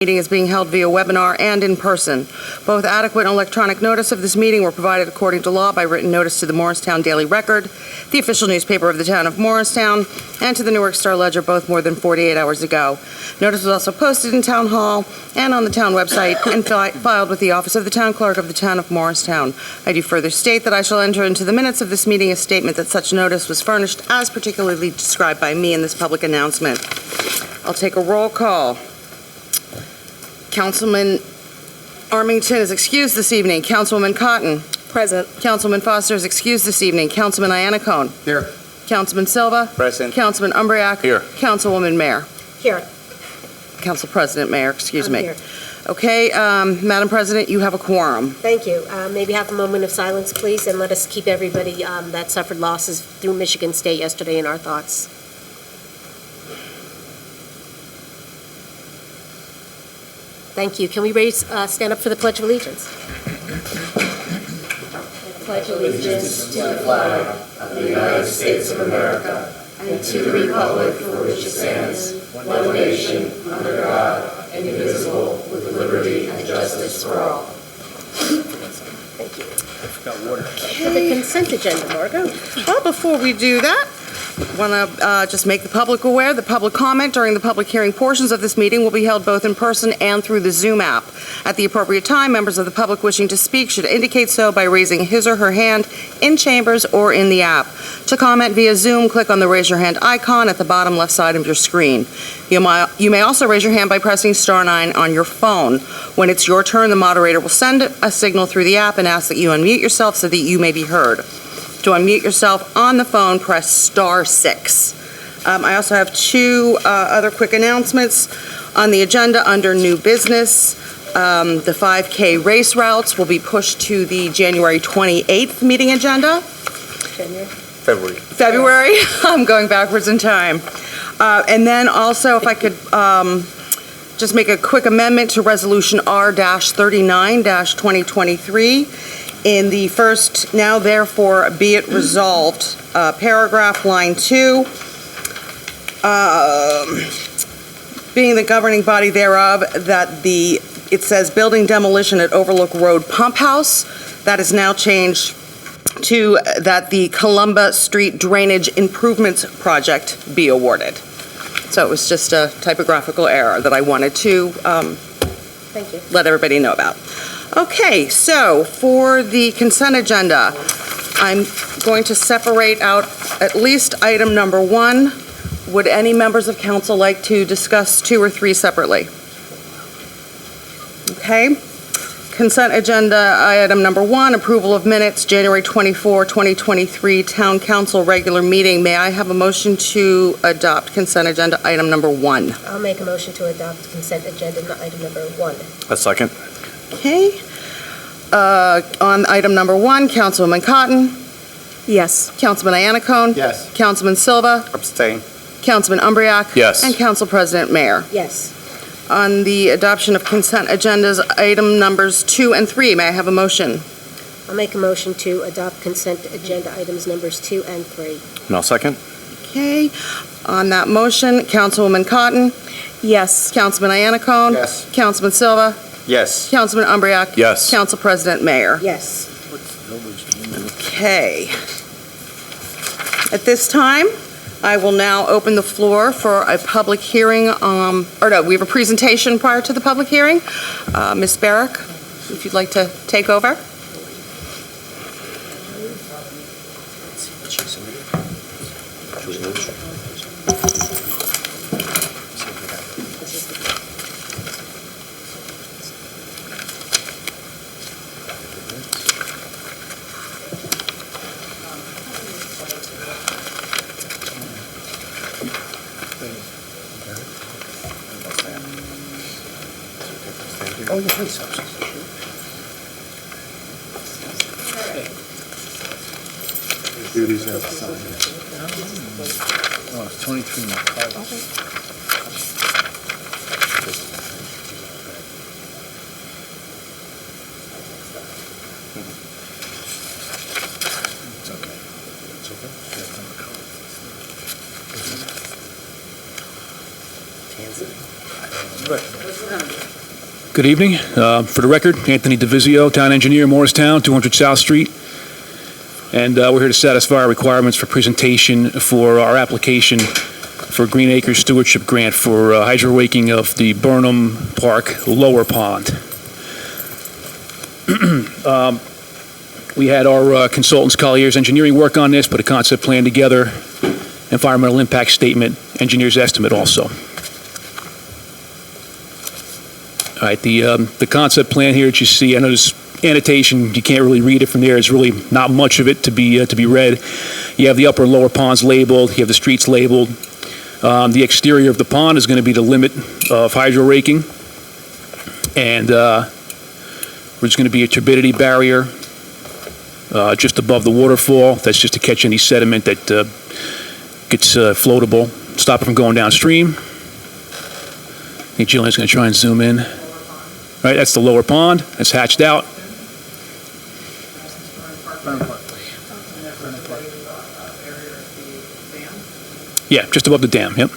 Meeting is being held via webinar and in person. Both adequate and electronic notice of this meeting were provided according to law by written notice to the Morristown Daily Record, the official newspaper of the town of Morristown, and to the Newark Star Ledger, both more than 48 hours ago. Notice was also posted in Town Hall and on the town website and filed with the office of the town clerk of the town of Morristown. I do further state that I shall enter into the minutes of this meeting a statement that such notice was furnished as particularly described by me in this public announcement. I'll take a roll call. Councilman Armington is excused this evening. Councilwoman Cotton. Present. Councilman Foster is excused this evening. Councilman Iannacone. Here. Councilman Silva. Present. Councilman Umbriac. Here. Councilwoman Mayer. Here. Council President Mayer, excuse I'm me. here. Okay, Madam President, you have a quorum. Thank you. Maybe have a moment of silence, please, and let us keep everybody that suffered losses through Michigan State yesterday in our thoughts. Thank you. Can we stand up for the Pledge of Allegiance? I pledge allegiance to the flag of the United States of America and to the republic for which it stands, one nation, under God, indivisible, with liberty and justice for all. Thank you. I forgot water. For the consent agenda, Margot. Well, before we do that, want to just make the public aware that public comment during the public hearing portions of this meeting will be held both in person and through the Zoom app. At the appropriate time, members of the public wishing to speak should indicate so by raising his or her hand in chambers or in the app. To comment via Zoom, click on the raise your hand icon at the bottom left side of your screen. You may also raise your hand by pressing *9 on your phone. When it's your turn, the moderator will send a signal through the app and ask that you unmute yourself so that you may be heard. To unmute yourself on the phone, press *6. I also have two other quick announcements on the agenda under new business. The 5K race routes will be pushed to the January 28th meeting agenda. February. I'm going backwards in time. And then also, if I could just make a quick amendment to Resolution R-39-2023. In the first, now therefore be it resolved, paragraph, line 2, being the governing body thereof, that it says building demolition at Overlook Road Pump House. That is now changed to that the Columba Street Drainage Improvements Project be awarded. So it was just a typographical error that I wanted to Thank you. let everybody know about. Okay, so for the consent agenda, I'm going to separate out at least item number 1. Would any members of council like to discuss 2 or 3 separately? Okay. Consent agenda item number 1, approval of minutes, January 24, 2023, Town Council regular meeting. May I have a motion to adopt consent agenda item number 1? I'll make a motion to adopt consent agenda item number 1. A second. Okay. On item number 1, Councilwoman Cotton. Yes. Councilman Iannacone. Yes. Councilman Silva. Abstain. Councilman Umbriac. Yes. And Council President Mayer. Yes. On the adoption of consent agendas, item numbers 2 and 3, may I have a motion? I'll make a motion to adopt consent agenda items numbers 2 and 3. And I'll second. Okay. On that motion, Councilwoman Cotton. Yes. Councilman Iannacone. Yes. Councilman Silva. Yes. Councilman Umbriac. Yes. Council President Mayer. Yes. Okay. At this time, I will now open the floor for a public hearing, we have a presentation prior to the public hearing. Ms. Barrick, if you'd like to take over. Oh, yeah, please. Duties are assigned. Oh, it's 23 minutes. It's okay. It's okay. Kansas. Good evening. For the record, Anthony DeVizio, Town Engineer, Morristown, 200 South Street. And we're here to satisfy our requirements for presentation for our application for Green Acres Stewardship Grant for hydro raking of the Burnham Park Lower Pond. We had our consultants, Collier's Engineering, work on this, put a concept plan together, environmental impact statement, engineer's estimate also. All right, the concept plan here that you see, I know there's annotation, you can't really read it from there. There's really not much of it to be read. You have the upper and lower ponds labeled. You have the streets labeled. The exterior of the pond is going to be the limit of hydro raking, and there's going to be a turbidity barrier just above the waterfall. That's just to catch any sediment that gets floatable, stop it from going downstream. I think Jillian's going to try and zoom in. All right, that's the lower pond. That's hatched out. Yeah, just above the dam, yep.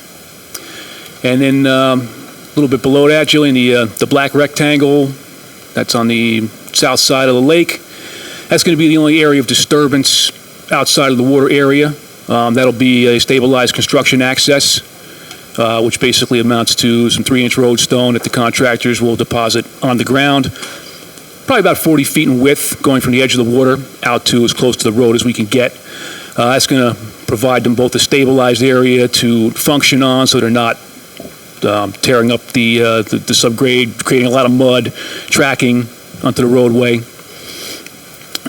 And then a little bit below that, Jillian, the black rectangle, that's on the south side of the lake. That's going to be the only area of disturbance outside of the water area. That'll be a stabilized construction access, which basically amounts to some 3-inch road stone that the contractors will deposit on the ground. Probably about 40 feet in width, going from the edge of the water out to as close to the road as we can get. That's going to provide them both a stabilized area to function on, so they're not tearing up the subgrade, creating a lot of mud, tracking onto the roadway.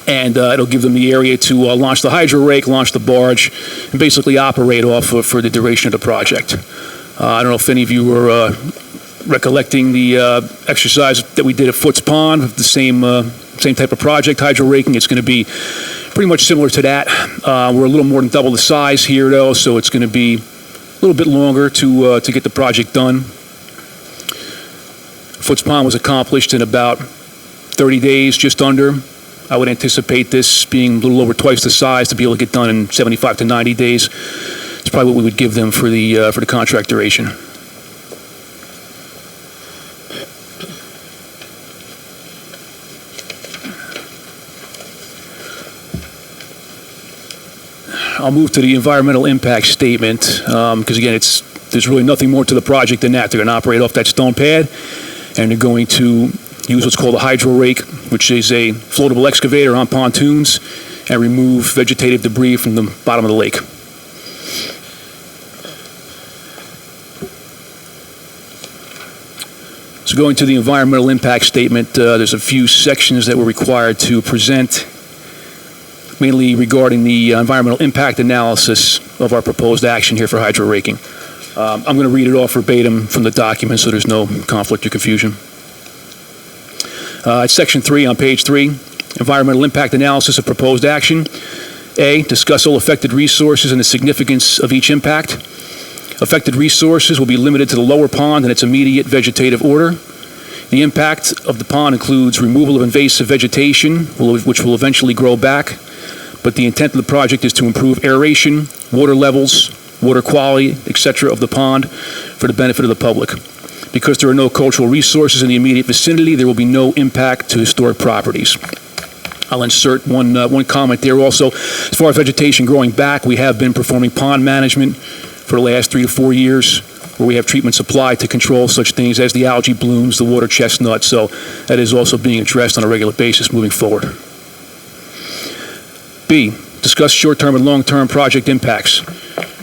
And it'll give them the area to launch the hydro rake, launch the barge, and basically operate off of for the duration of the project. I don't know if any of you were recollecting the exercise that we did at Foots Pond, the same type of project, hydro raking. It's going to be pretty much similar to that. We're a little more than double the size here, though, so it's going to be a little bit longer to get the project done. Foots Pond was accomplished in about 30 days, just under. I would anticipate this being a little over twice the size to be able to get done in 75 to 90 days. It's probably what we would give them for the contract duration. I'll move to the environmental impact statement because again, there's really nothing more to the project than that. They're going to operate off that stone pad, and they're going to use what's called a hydro rake, which is a floatable excavator on pontoons, and remove vegetative debris from the bottom of the lake. So going to the environmental impact statement, there's a few sections that we're required to present, mainly regarding the environmental impact analysis of our proposed action here for hydro raking. I'm going to read it off verbatim from the document so there's no conflict or confusion. It's section 3 on page 3, environmental impact analysis of proposed action. A, discuss all affected resources and the significance of each impact. Affected resources will be limited to the lower pond and its immediate vegetative order. The impact of the pond includes removal of invasive vegetation, which will eventually grow back, but the intent of the project is to improve aeration, water levels, water quality, etc. of the pond for the benefit of the public. Because there are no cultural resources in the immediate vicinity, there will be no impact to historic properties. I'll insert one comment there also. As far as vegetation growing back, we have been performing pond management for the last 3 to 4 years, where we have treatment supplied to control such things as the algae blooms, the water chestnut, so that is also being addressed on a regular basis moving forward. B, discuss short-term and long-term project impacts.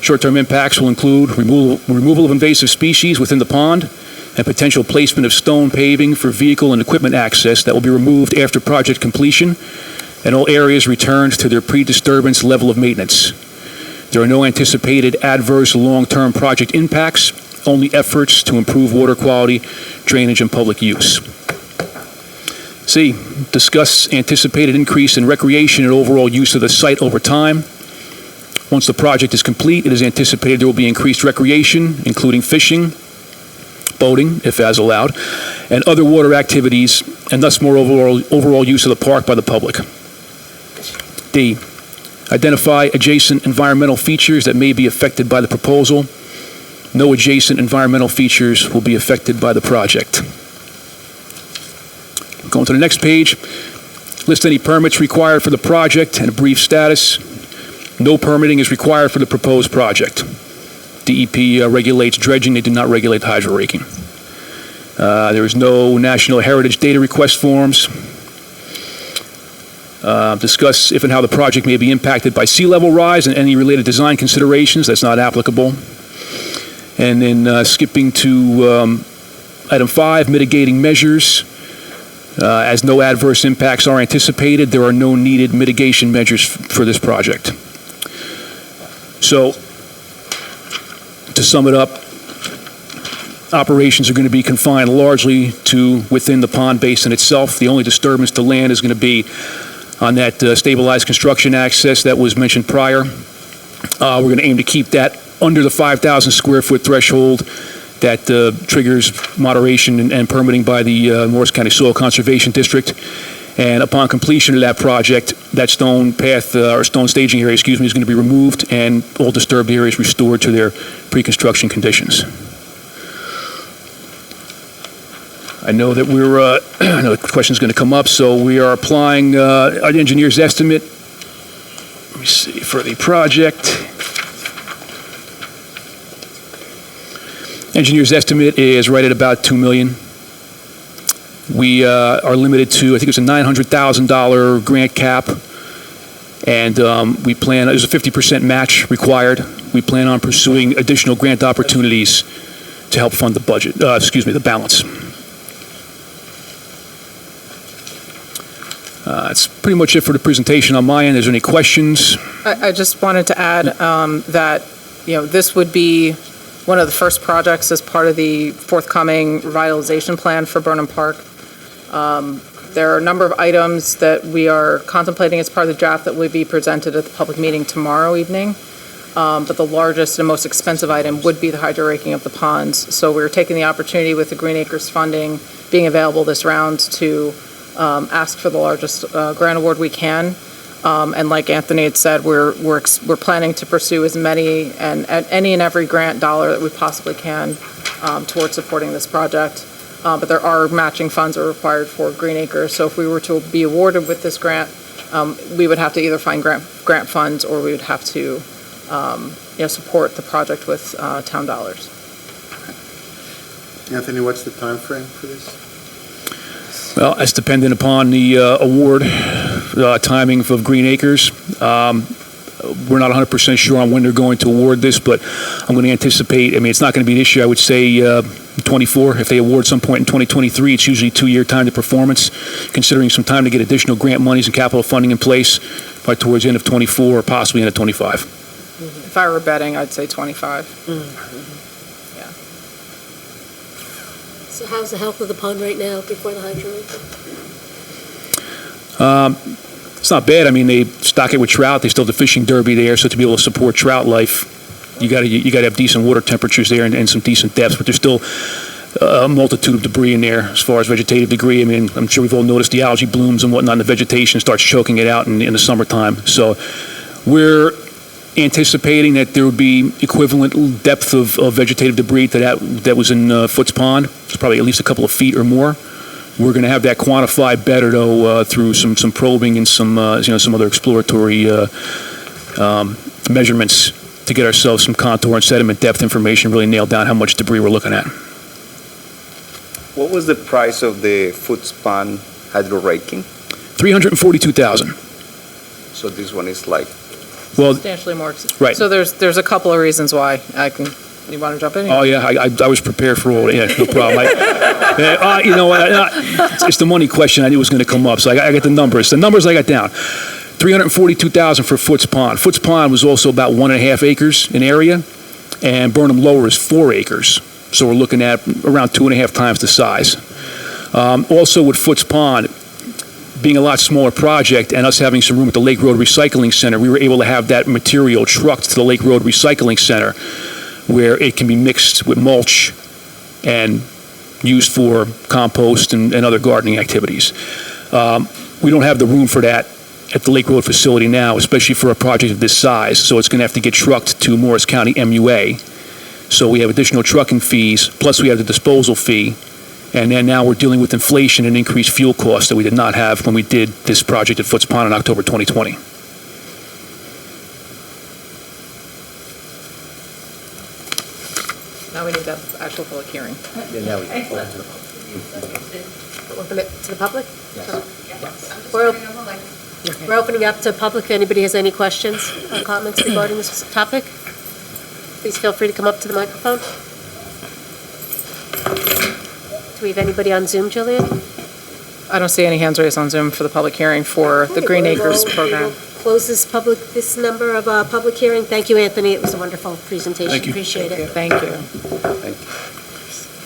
Short-term impacts will include removal of invasive species within the pond and potential placement of stone paving for vehicle and equipment access that will be removed after project completion, and all areas returned to their pre-disturbance level of maintenance. There are no anticipated adverse long-term project impacts, only efforts to improve water quality, drainage, and public use. C, discuss anticipated increase in recreation and overall use of the site over time. Once the project is complete, it is anticipated there will be increased recreation, including fishing, boating, if as allowed, and other water activities, and thus more overall use of the park by the public. D, identify adjacent environmental features that may be affected by the proposal. No adjacent environmental features will be affected by the project. Going to the next page, list any permits required for the project and a brief status. No permitting is required for the proposed project. DEP regulates dredging, they do not regulate hydro raking. There is no National Heritage Data Request forms. Discuss if and how the project may be impacted by sea level rise and any related design considerations. That's not applicable. And then skipping to item 5, mitigating measures. As no adverse impacts are anticipated, there are no needed mitigation measures for this project. So, to sum it up, operations are going to be confined largely to within the pond basin itself. The only disturbance to land is going to be on that stabilized construction access that was mentioned prior. We're going to aim to keep that under the 5,000 square foot threshold that triggers moderation and permitting by the Morris County Soil Conservation District. And upon completion of that project, that stone path, or stone staging area, is going to be removed and all disturbed areas restored to their pre-construction conditions. I know that I know the question's going to come up, so we are applying our engineer's estimate. Let me see, for the project. Engineer's estimate is right at about $2 million. We are limited to, I think it's a $900,000 grant cap, and there's a 50% match required. We plan on pursuing additional grant opportunities to help fund the budget, the balance. That's pretty much it for the presentation on my end. Is there any questions? I just wanted to add that, this would be one of the first projects as part of the forthcoming revitalization plan for Burnham Park. There are a number of items that we are contemplating as part of the draft that will be presented at the public meeting tomorrow evening. But the largest and most expensive item would be the hydro raking of the ponds. So we're taking the opportunity with the Green Acres funding being available this round to ask for the largest grant award we can. And like Anthony had said, we're planning to pursue as many and any and every grant dollar that we possibly can towards supporting this project. But there are matching funds that are required for Green Acres. So if we were to be awarded with this grant, we would have to either find grant funds or we would have to support the project with town dollars. Anthony, what's the time frame for this? Well, that's dependent upon the award timing of Green Acres. We're not 100% sure on when they're going to award this, but I'm going to anticipate, it's not going to be this year. I would say 24. If they award some point in 2023, it's usually a 2-year time to performance, considering some time to get additional grant monies and capital funding in place by towards the end of 24 or possibly end of 25. If I were betting, I'd say 25. Yeah. So how's the health of the pond right now before the hydro raking? It's not bad. They stock it with trout. They still have the fishing derby there, so to be able to support trout life, you got to have decent water temperatures there and some decent depths. But there's still a multitude of debris in there as far as vegetative debris. I'm sure we've all noticed the algae blooms and whatnot, and the vegetation starts choking it out in the summertime. So we're anticipating that there would be equivalent depth of vegetative debris to that was in Foots Pond. It's probably at least a couple of feet or more. We're going to have that quantified better, though, through some probing and some other exploratory measurements to get ourselves some contour and sediment depth information, really nail down how much debris we're looking at. What was the price of the Foots Pond hydro raking? $342,000. So this one is like, Well, Substantially more expensive. Right. So there's a couple of reasons why. You want to jump in? oh yeah, I was prepared for all. Yeah, no problem. It's the money question. I knew it was going to come up, so I got the numbers. The numbers I got down: $342,000 for Foots Pond. Foots Pond was also about 1.5 acres in area, and Burnham Lower is 4 acres. So we're looking at around 2.5 times the size. Also with Foots Pond being a lot smaller project and us having some room at the Lake Road Recycling Center, we were able to have that material trucked to the Lake Road Recycling Center, where it can be mixed with mulch and used for compost and other gardening activities. We don't have the room for that at the Lake Road facility now, especially for a project of this size, so it's going to have to get trucked to Morris County MUA. So we have additional trucking fees, plus we have the disposal fee, And then now we're dealing with inflation and increased fuel costs that we did not have when we did this project at Foots Pond in October 2020. Now we need the actual public hearing. Open it to the public? We're we're opening up to public. If anybody has any questions or comments regarding this topic, please feel free to come up to the microphone. Do we have anybody on Zoom, Jillian? I don't see any hands raised on Zoom for the public hearing for the Green Acres program. Close this number of public hearing. Thank you, Anthony. It was a wonderful presentation. Thank you. Appreciate it. Thank you.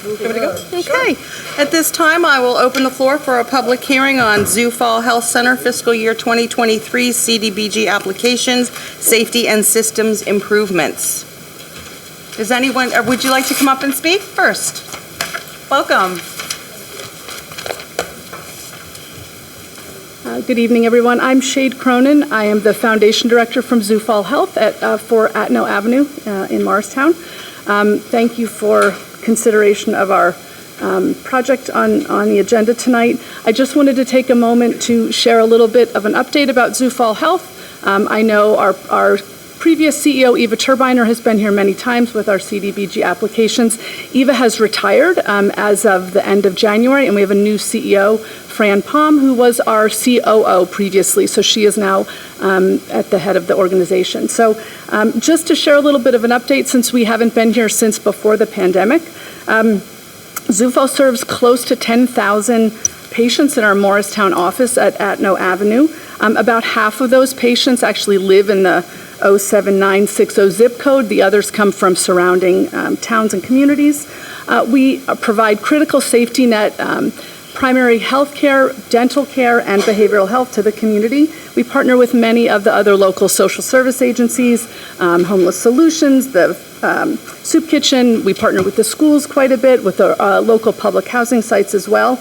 Moving on. Okay. At this time, I will open the floor for a public hearing on Sioux Falls Health Center fiscal year 2023 CDBG applications, safety and systems improvements. Does anyone, or would you like to come up and speak first? Welcome. Good evening, everyone. I'm Shade Cronin. I am the Foundation Director from Sioux Falls Health for Atno Avenue in Morristown. Thank you for consideration of our project on the agenda tonight. I just wanted to take a moment to share a little bit of an update about Sioux Falls Health. I know our previous CEO, Eva Turbiner, has been here many times with our CDBG applications. Eva has retired as of the end of January, and we have a new CEO, Fran Palm, who was our COO previously, so she is now at the head of the organization. So just to share a little bit of an update, since we haven't been here since before the pandemic, Sioux Falls serves close to 10,000 patients in our Morristown office at Atno Avenue. About half of those patients actually live in the 07960 zip code. The others come from surrounding towns and communities. We provide critical safety net primary health care, dental care, and behavioral health to the community. We partner with many of the other local social service agencies, Homeless Solutions, the Soup Kitchen. We partner with the schools quite a bit, with the local public housing sites as well.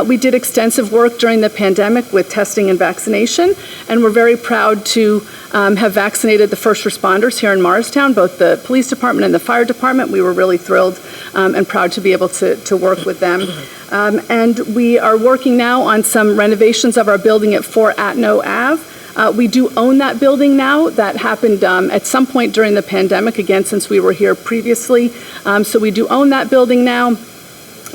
We did extensive work during the pandemic with testing and vaccination, and we're very proud to have vaccinated the first responders here in Morristown, both the police department and the fire department. We were really thrilled and proud to be able to work with them. And we are working now on some renovations of our building at 4 Atno Ave. We do own that building now. That happened at some point during the pandemic, again, since we were here previously. So we do own that building now.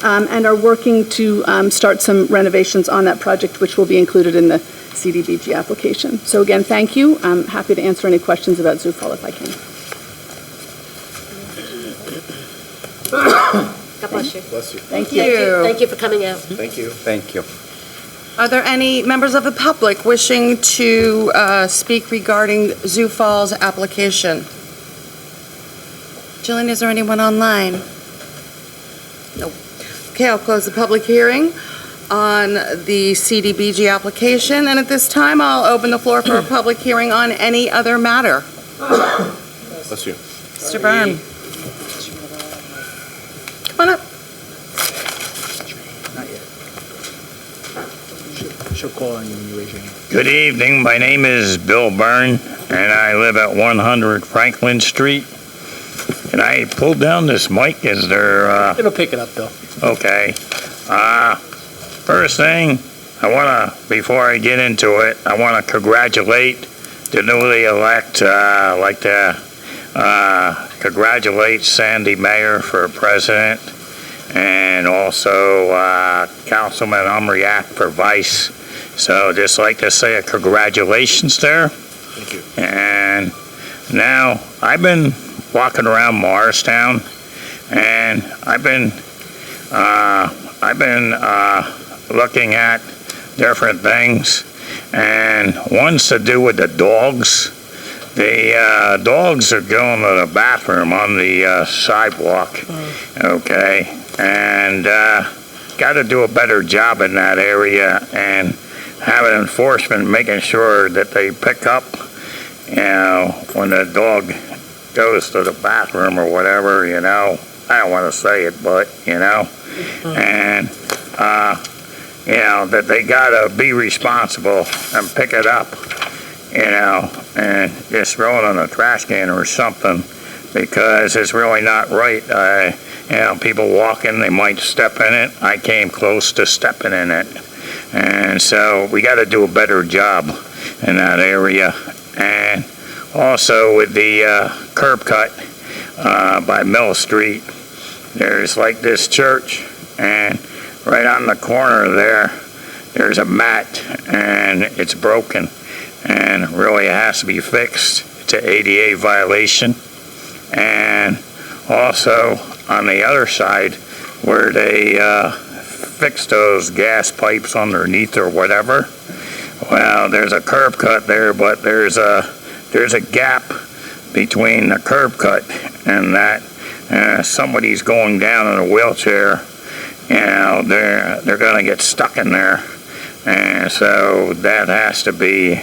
And are working to start some renovations on that project, which will be included in the CDBG application. So again, thank you. I'm happy to answer any questions about Sioux Falls if I can. God bless you. Bless you. Thank you. Thank you for coming out. Thank you. Thank you. Are there any members of the public wishing to speak regarding Sioux Falls application? Jillian, is there anyone online? Nope. Okay, I'll close the public hearing on the CDBG application, and at this time, I'll open the floor for a public hearing on any other matter. Bless you. Mr. Byrne. Come on up. She'll call on you when you raise your hand. Good evening. My name is Bill Byrne, and I live at 100 Franklin Street. And I pulled down this mic. Is there, It'll pick it up, Bill. okay. First thing, before I get into it, I want to congratulate the newly elect. I'd like to congratulate Sandy Mayer for president, and also Councilman Umriak for vice. So just like to say a congratulations there. Thank you. And now I've been walking around Morristown, and I've been looking at different things, and one's to do with the dogs. The dogs are going to the bathroom on the sidewalk, okay, and got to do a better job in that area and have an enforcement making sure that they pick up, when the dog goes to the bathroom or whatever, I don't want to say it, but, and, that they gotta be responsible and pick it up, and just throw it in a trash can or something, because it's really not right. People walking, they might step in it. I came close to stepping in it. And so we got to do a better job in that area. And also with the curb cut by Mill Street, there's like this church, and right on the corner there's a mat, and it's broken, and really it has to be fixed. It's an ADA violation. And also on the other side where they fix those gas pipes underneath or whatever, well, there's a curb cut there, but there's a gap between the curb cut and that. Somebody's going down in a wheelchair, they're going to get stuck in there. And so that has to be,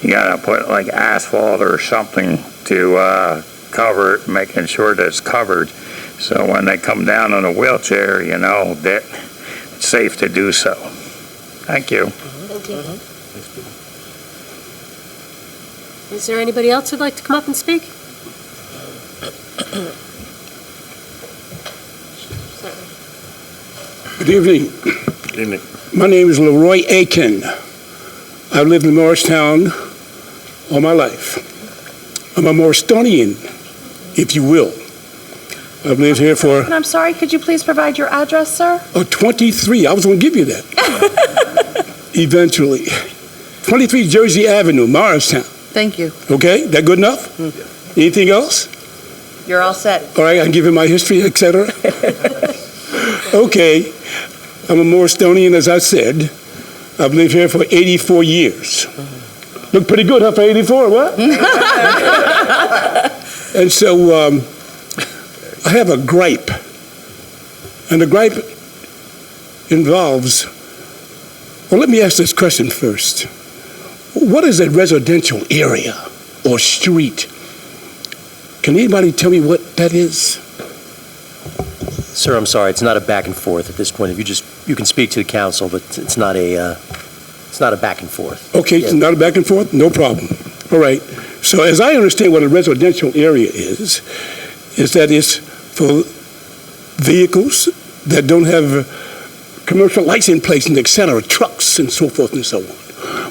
you got to put like asphalt or something to cover it, making sure that it's covered. So when they come down in a wheelchair, that it's safe to do so. Thank you. Thank you. Is there anybody else who'd like to come up and speak? Good evening. Good evening. My name is Leroy Aiken. I've lived in Morristown all my life. I'm a Morristonian, if you will. I've lived here for... And I'm sorry, could you please provide your address, sir? 23. I was going to give you that. Eventually. 23 Jersey Avenue, Morristown. Thank you. Okay? That good enough? Anything else? You're all set. All right, I can give you my history, etc. Okay. I'm a Morristonian, as I said. I've lived here for 84 years. Look pretty good, huh, for 84, what? And so I have a gripe. And the gripe involves, well, let me ask this question first. What is a residential area or street? Can anybody tell me what that is? Sir, I'm sorry, it's not a back and forth at this point. If you can speak to the council, but it's not a back and forth. Okay, Yeah. it's not a back and forth? No problem. All right. So as I understand what a residential area is that it's for vehicles that don't have commercial lights in place, and et cetera, trucks and so forth and so on.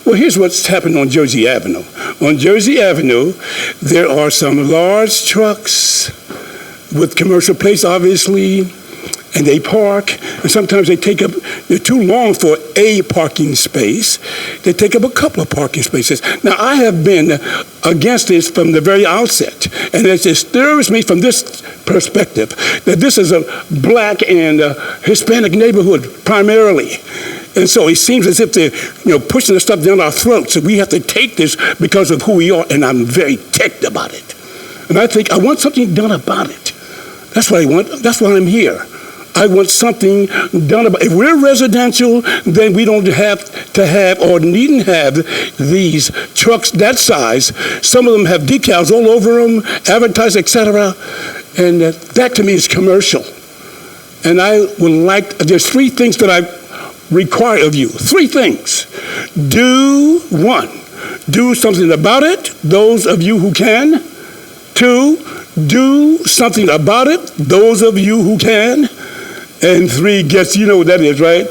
Well, here's what's happened on Jersey Avenue. On Jersey Avenue, there are some large trucks with commercial plates, obviously, and they park, and sometimes they're too long for a parking space. They take up a couple of parking spaces. Now, I have been against this from the very outset, and it disturbs me from this perspective, that this is a black and Hispanic neighborhood primarily. And so it seems as if they're, pushing the stuff down our throats, and we have to take this because of who we are, and I'm very ticked about it. And I want something done about it. That's what I want. That's why I'm here. I want something done about it. If we're residential, then we don't have to have or needn't have these trucks that size. Some of them have decals all over them, advertised, etc. And that to me is commercial. And I would there's three things that I require of you. Three things. One, do something about it, those of you who can. Two, do something about it, those of you who can. And three, guess you know what that is, right?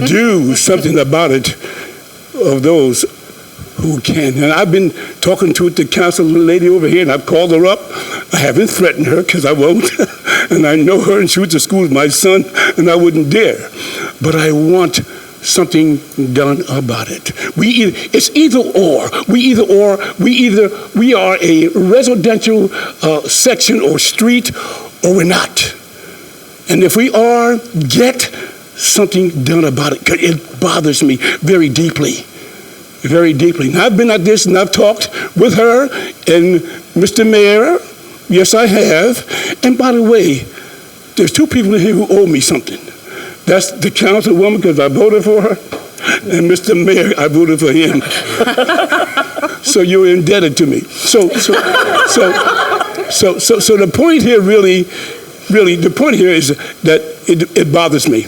Do something about it of those who can. And I've been talking to the council lady over here, and I've called her up. I haven't threatened her because I won't. And I know her, and she went to school with my son, and I wouldn't dare. But I want something done about it. It's either or. We are a residential section or street, or we're not. And if we are, get something done about it. 'Cause it bothers me very deeply. Very deeply. And I've been at this, and I've talked with her and Mr. Mayor. Yes, I have. And by the way, there's two people in here who owe me something. That's the councilwoman, because I voted for her, and Mr. Mayor, I voted for him. So you're indebted to me. So the point here the point here is that it bothers me.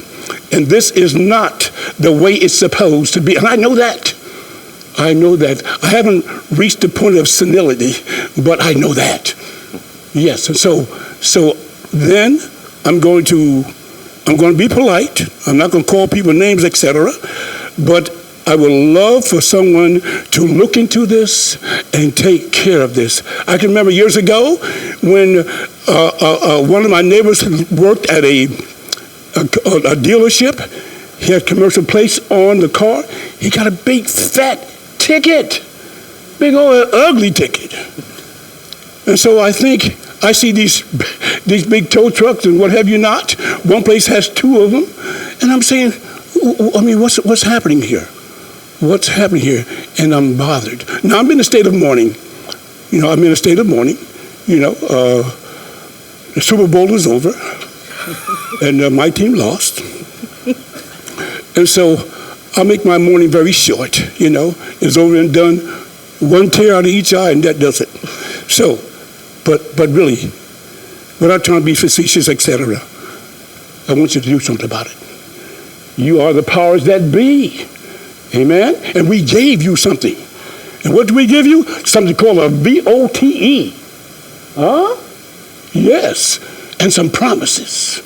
And this is not the way it's supposed to be. And I know that. I haven't reached the point of senility, but I know that. Yes, and so then I'm going to be polite. I'm not going to call people names, etc. But I would love for someone to look into this and take care of this. I can remember years ago when one of my neighbors worked at a dealership. He had commercial plates on the car. He got a big fat ticket, big old ugly ticket. And so I think I see these big tow trucks and what have you not. One place has two of them, and I'm saying, I mean, what's happening here? What's happening here? And I'm bothered. Now I'm in a state of mourning. I'm in a state of mourning. The Super Bowl is over, and my team lost. And so I'll make my mourning very short. It's over and done. One tear out of each eye, and that does it. So, but really, without trying to be facetious, etc., I want you to do something about it. You are the powers that be. Amen? And we gave you something. And what do we give you? Something called a VOTE. Huh? Yes. And some promises.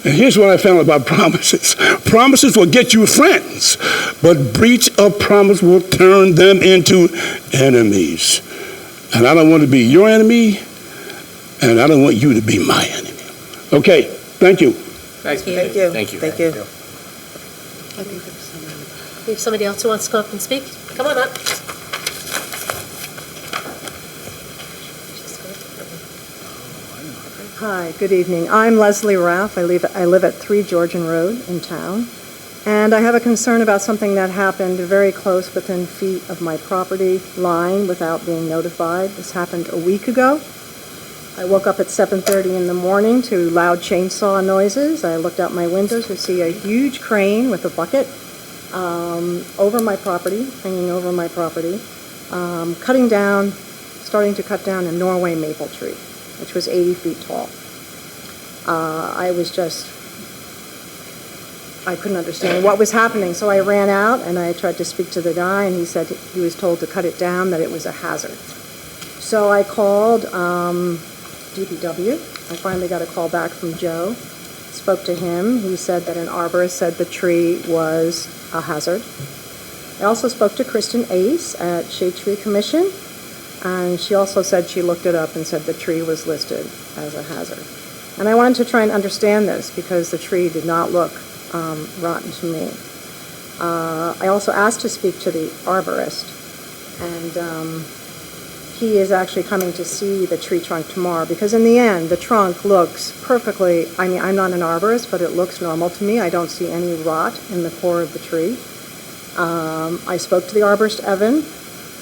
And here's what I found about promises. Promises will get you friends, but breach of promise will turn them into enemies. And I don't want to be your enemy, and I don't want you to be my enemy. Okay, thank you. Thank you. Thank you. Thank you. We have somebody else who wants to come up and speak? Come on up. Hi, good evening. I'm Leslie Raff. I live at 3 Georgian Road in town. And I have a concern about something that happened very close within feet of my property line without being notified. This happened a week ago. I woke up at 7:30 in the morning to loud chainsaw noises. I looked out my windows to see a huge crane with a bucket over my property, hanging over my property, starting to cut down a Norway maple tree, which was 80 feet tall. I couldn't understand what was happening, so I ran out and I tried to speak to the guy, and he said he was told to cut it down, that it was a hazard. So I called DPW. I finally got a call back from Joe. Spoke to him. He said that an arborist said the tree was a hazard. I also spoke to Kristen Ace at Shade Tree Commission, and she also said she looked it up and said the tree was listed as a hazard. And I wanted to try and understand this because the tree did not look rotten to me. I also asked to speak to the arborist, and he is actually coming to see the tree trunk tomorrow, because in the end, the trunk looks perfectly, I'm not an arborist, but it looks normal to me. I don't see any rot in the core of the tree. I spoke to the arborist, Evan.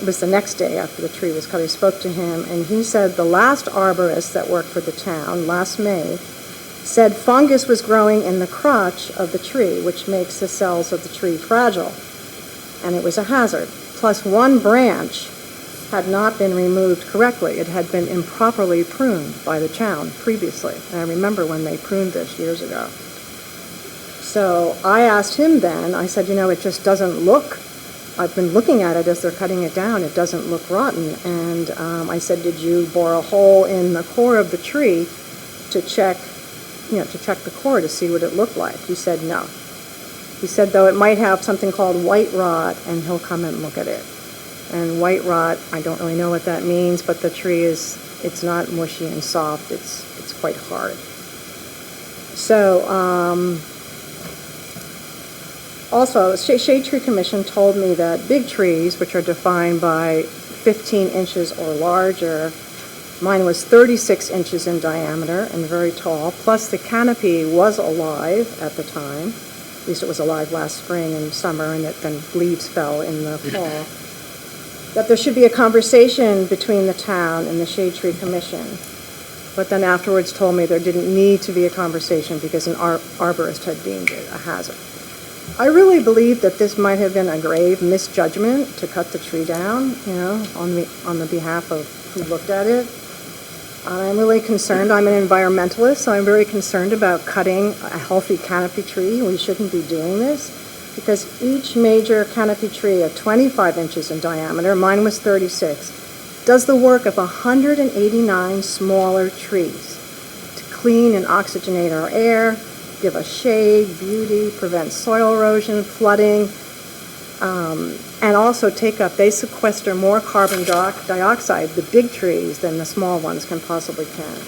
It was the next day after the tree was cut. I spoke to him, and he said the last arborist that worked for the town last May said fungus was growing in the crotch of the tree, which makes the cells of the tree fragile, and it was a hazard. Plus, one branch had not been removed correctly. It had been improperly pruned by the town previously. And I remember when they pruned this years ago. So I asked him then, I said, it just doesn't look, I've been looking at it as they're cutting it down, it doesn't look rotten. And I said, did you bore a hole in the core of the tree to check the core to see what it looked like? He said no. He said, though, it might have something called white rot, and he'll come and look at it. And white rot, I don't really know what that means, but the tree it's not mushy and soft, it's quite hard. So, also, Shade Tree Commission told me that big trees, which are defined by 15 inches or larger, mine was 36 inches in diameter and very tall, plus the canopy was alive at the time. At least it was alive last spring and summer, and then leaves fell in the fall. That there should be a conversation between the town and the Shade Tree Commission. But then afterwards told me there didn't need to be a conversation because an arborist had deemed it a hazard. I really believe that this might have been a grave misjudgment to cut the tree down, on the behalf of who looked at it. I'm really concerned. I'm an environmentalist, so I'm very concerned about cutting a healthy canopy tree. We shouldn't be doing this, because each major canopy tree of 25 inches in diameter, mine was 36, does the work of 189 smaller trees to clean and oxygenate our air, give us shade, beauty, prevent soil erosion, flooding, and also they sequester more carbon dioxide, the big trees, than the small ones can possibly can.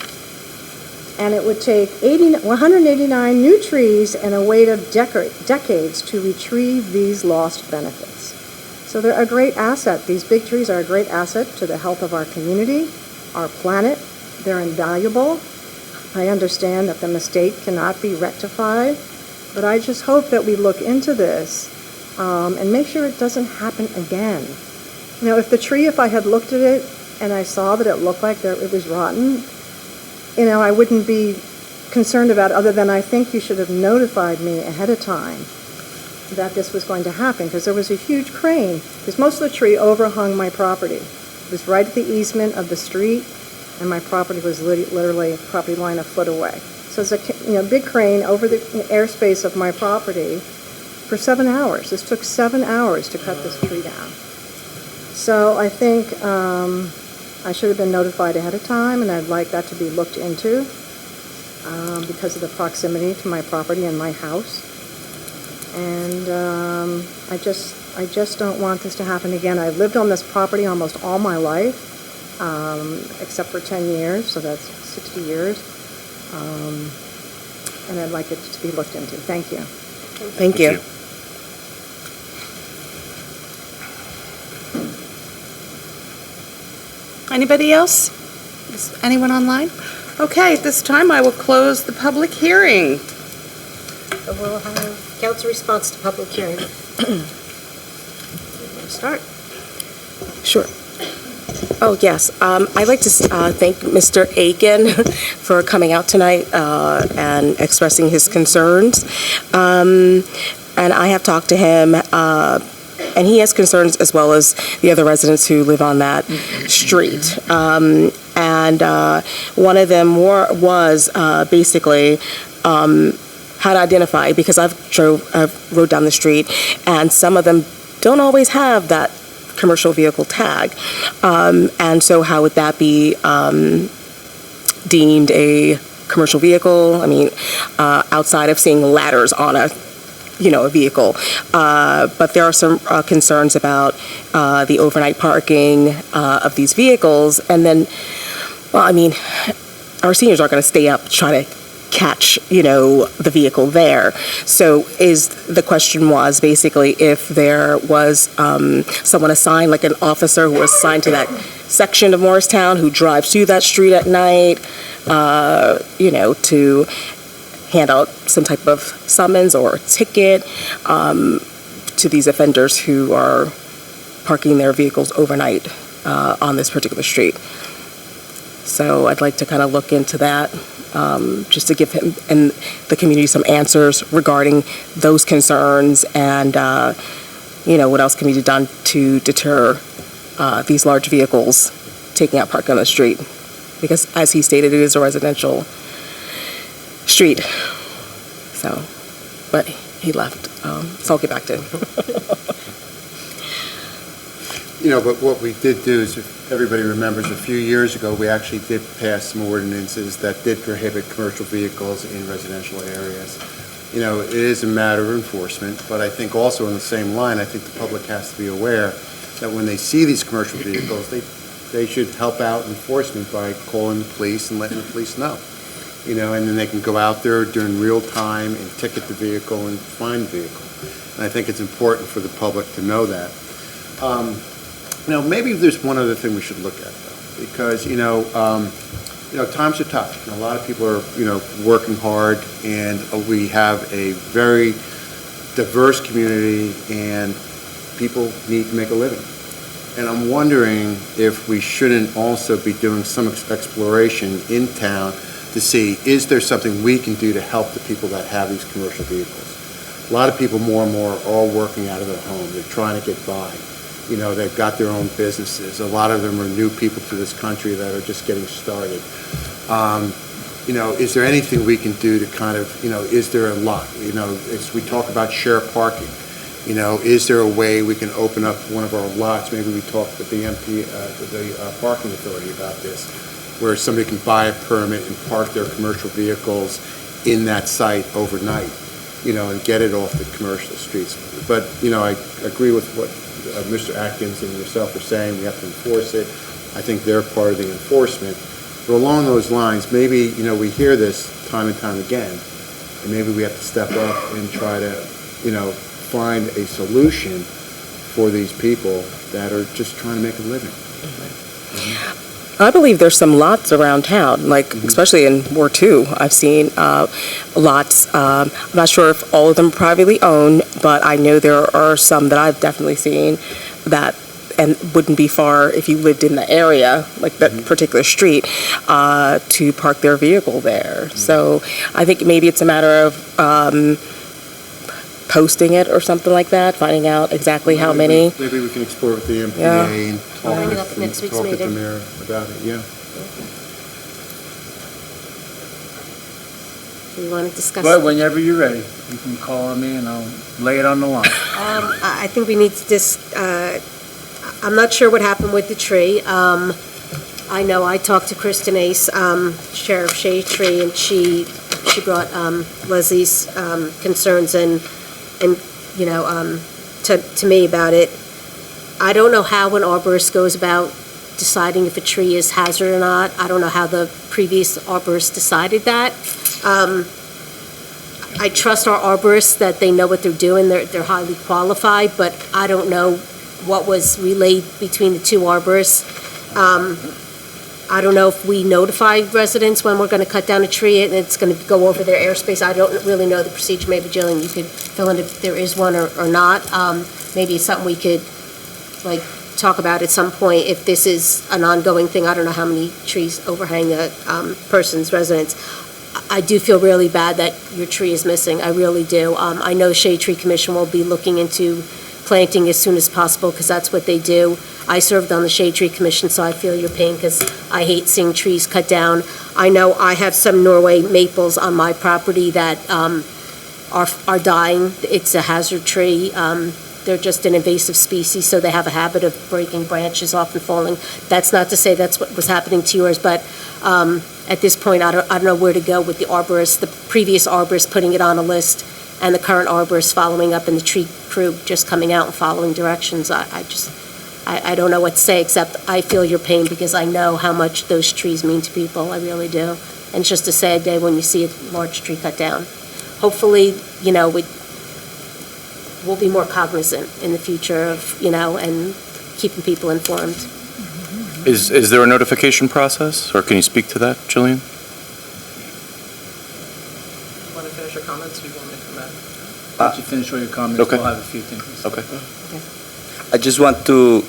And it would take 189 new trees and a wait of decades to retrieve these lost benefits. So they're a great asset. These big trees are a great asset to the health of our community, our planet. They're invaluable. I understand that the mistake cannot be rectified, but I just hope that we look into this and make sure it doesn't happen again. You know, if I had looked at it and I saw that it looked like it was rotten, you know, I wouldn't be concerned about it, other than I think you should have notified me ahead of time that this was going to happen, because there was a huge crane, because most of the tree overhung my property. It was right at the easement of the street, and my property was literally property line a foot away. So it's a big crane over the airspace of my property for 7 hours. This took 7 hours to cut this tree down. So I think I should have been notified ahead of time, and I'd like that to be looked into because of the proximity to my property and my house. And I just don't want this to happen again. I've lived on this property almost all my life, except for 10 years, so that's 60 years. And I'd like it to be looked into. Thank you. Thank you. Anybody else? Is anyone online? Okay, at this time I will close the public hearing. So we'll have council response to public hearing. Start. Sure. Oh, yes. I'd like to thank Mr. Aiken for coming out tonight and expressing his concerns. And I have talked to him, and he has concerns as well as the other residents who live on that street. And one of them was basically how to identify, because I've rode down the street, and some of them don't always have that commercial vehicle tag. And so how would that be deemed a commercial vehicle? I mean, outside of seeing ladders on a vehicle. But there are some concerns about the overnight parking of these vehicles. And then, well, I mean, our seniors aren't going to stay up trying to catch, the vehicle there. So the question was basically if there was someone assigned, like an officer who was assigned to that section of Morristown who drives through that street at night, to hand out some type of summons or ticket to these offenders who are parking their vehicles overnight on this particular street. So I'd like to kind of look into that, just to give him and the community some answers regarding those concerns, and what else can be done to deter these large vehicles taking out parking on the street, because as he stated, it is a residential street. So, but he left, so I'll get back to him. But what we did do is, if everybody remembers, a few years ago, we actually did pass some ordinances that did prohibit commercial vehicles in residential areas. It is a matter of enforcement, but I think also in the same line, I think the public has to be aware that when they see these commercial vehicles, they should help out enforcement by calling the police and letting the police know. And then they can go out there during real time and ticket the vehicle and find the vehicle. And I think it's important for the public to know that. Maybe there's one other thing we should look at, though, because, times are tough. And a lot of people are, working hard, and we have a very diverse community, and people need to make a living. And I'm wondering if we shouldn't also be doing some exploration in town to see, is there something we can do to help the people that have these commercial vehicles? A lot of people more and more are all working out of their home. They're trying to get by. They've got their own businesses. A lot of them are new people to this country that are just getting started. Is there anything we can do to kind of, is there a lot? As we talk about share parking, Is there a way we can open up one of our lots? Maybe we talk with the parking authority about this, where somebody can buy a permit and park their commercial vehicles in that site overnight, and get it off the commercial streets. But, I agree with what Mr. Atkins and yourself are saying. We have to enforce it. I think they're part of the enforcement. But along those lines, maybe, we hear this time and time again, and maybe we have to step up and try to, find a solution for these people that are just trying to make a living. I believe there's some lots around town, like especially in Ward 2, I've seen lots. I'm not sure if all of them are privately owned, but I know there are some that I've definitely seen that, and wouldn't be far if you lived in the area, like that particular street, to park their vehicle there. So I think maybe it's a matter of posting it or something like that, finding out exactly how many. Maybe we can explore with the MPA Yeah. and Bring it up next week's talk with the meeting. mayor about it, yeah. Do you want to discuss? But whenever you're ready, you can call on me and I'll lay it on the line. I think we need to I'm not sure what happened with the tree. I know I talked to Kristen Ace, Sheriff Shade Tree, and she brought Leslie's concerns and to me about it. I don't know how an arborist goes about deciding if a tree is hazard or not. I don't know how the previous arborist decided that. I trust our arborists that they know what they're doing. They're highly qualified, but I don't know what was relayed between the two arborists. I don't know if we notify residents when we're going to cut down a tree and it's going to go over their airspace. I don't really know the procedure. Maybe, Jillian, you could fill in if there is one or not. Maybe it's something we could, talk about at some point if this is an ongoing thing. I don't know how many trees overhang a person's residence. I do feel really bad that your tree is missing. I really do. I know Shade Tree Commission will be looking into planting as soon as possible because that's what they do. I served on the Shade Tree Commission, so I feel your pain because I hate seeing trees cut down. I know I have some Norway maples on my property that are dying. It's a hazard tree. They're just an invasive species, so they have a habit of breaking branches off and falling. That's not to say that's what was happening to yours, but at this point, I don't know where to go with the arborist, the previous arborist putting it on a list, and the current arborist following up, and the tree crew just coming out and following directions. I don't know what to say, except I feel your pain because I know how much those trees mean to people. I really do. And it's just a sad day when you see a large tree cut down. Hopefully, we'll be more cognizant in the future of, and keeping people informed. Is there a notification process, or can you speak to that, Jillian? Want to finish your comments, or you want me to come back? Once you finish all your comments, Okay. we'll have a few things. Okay. I just want to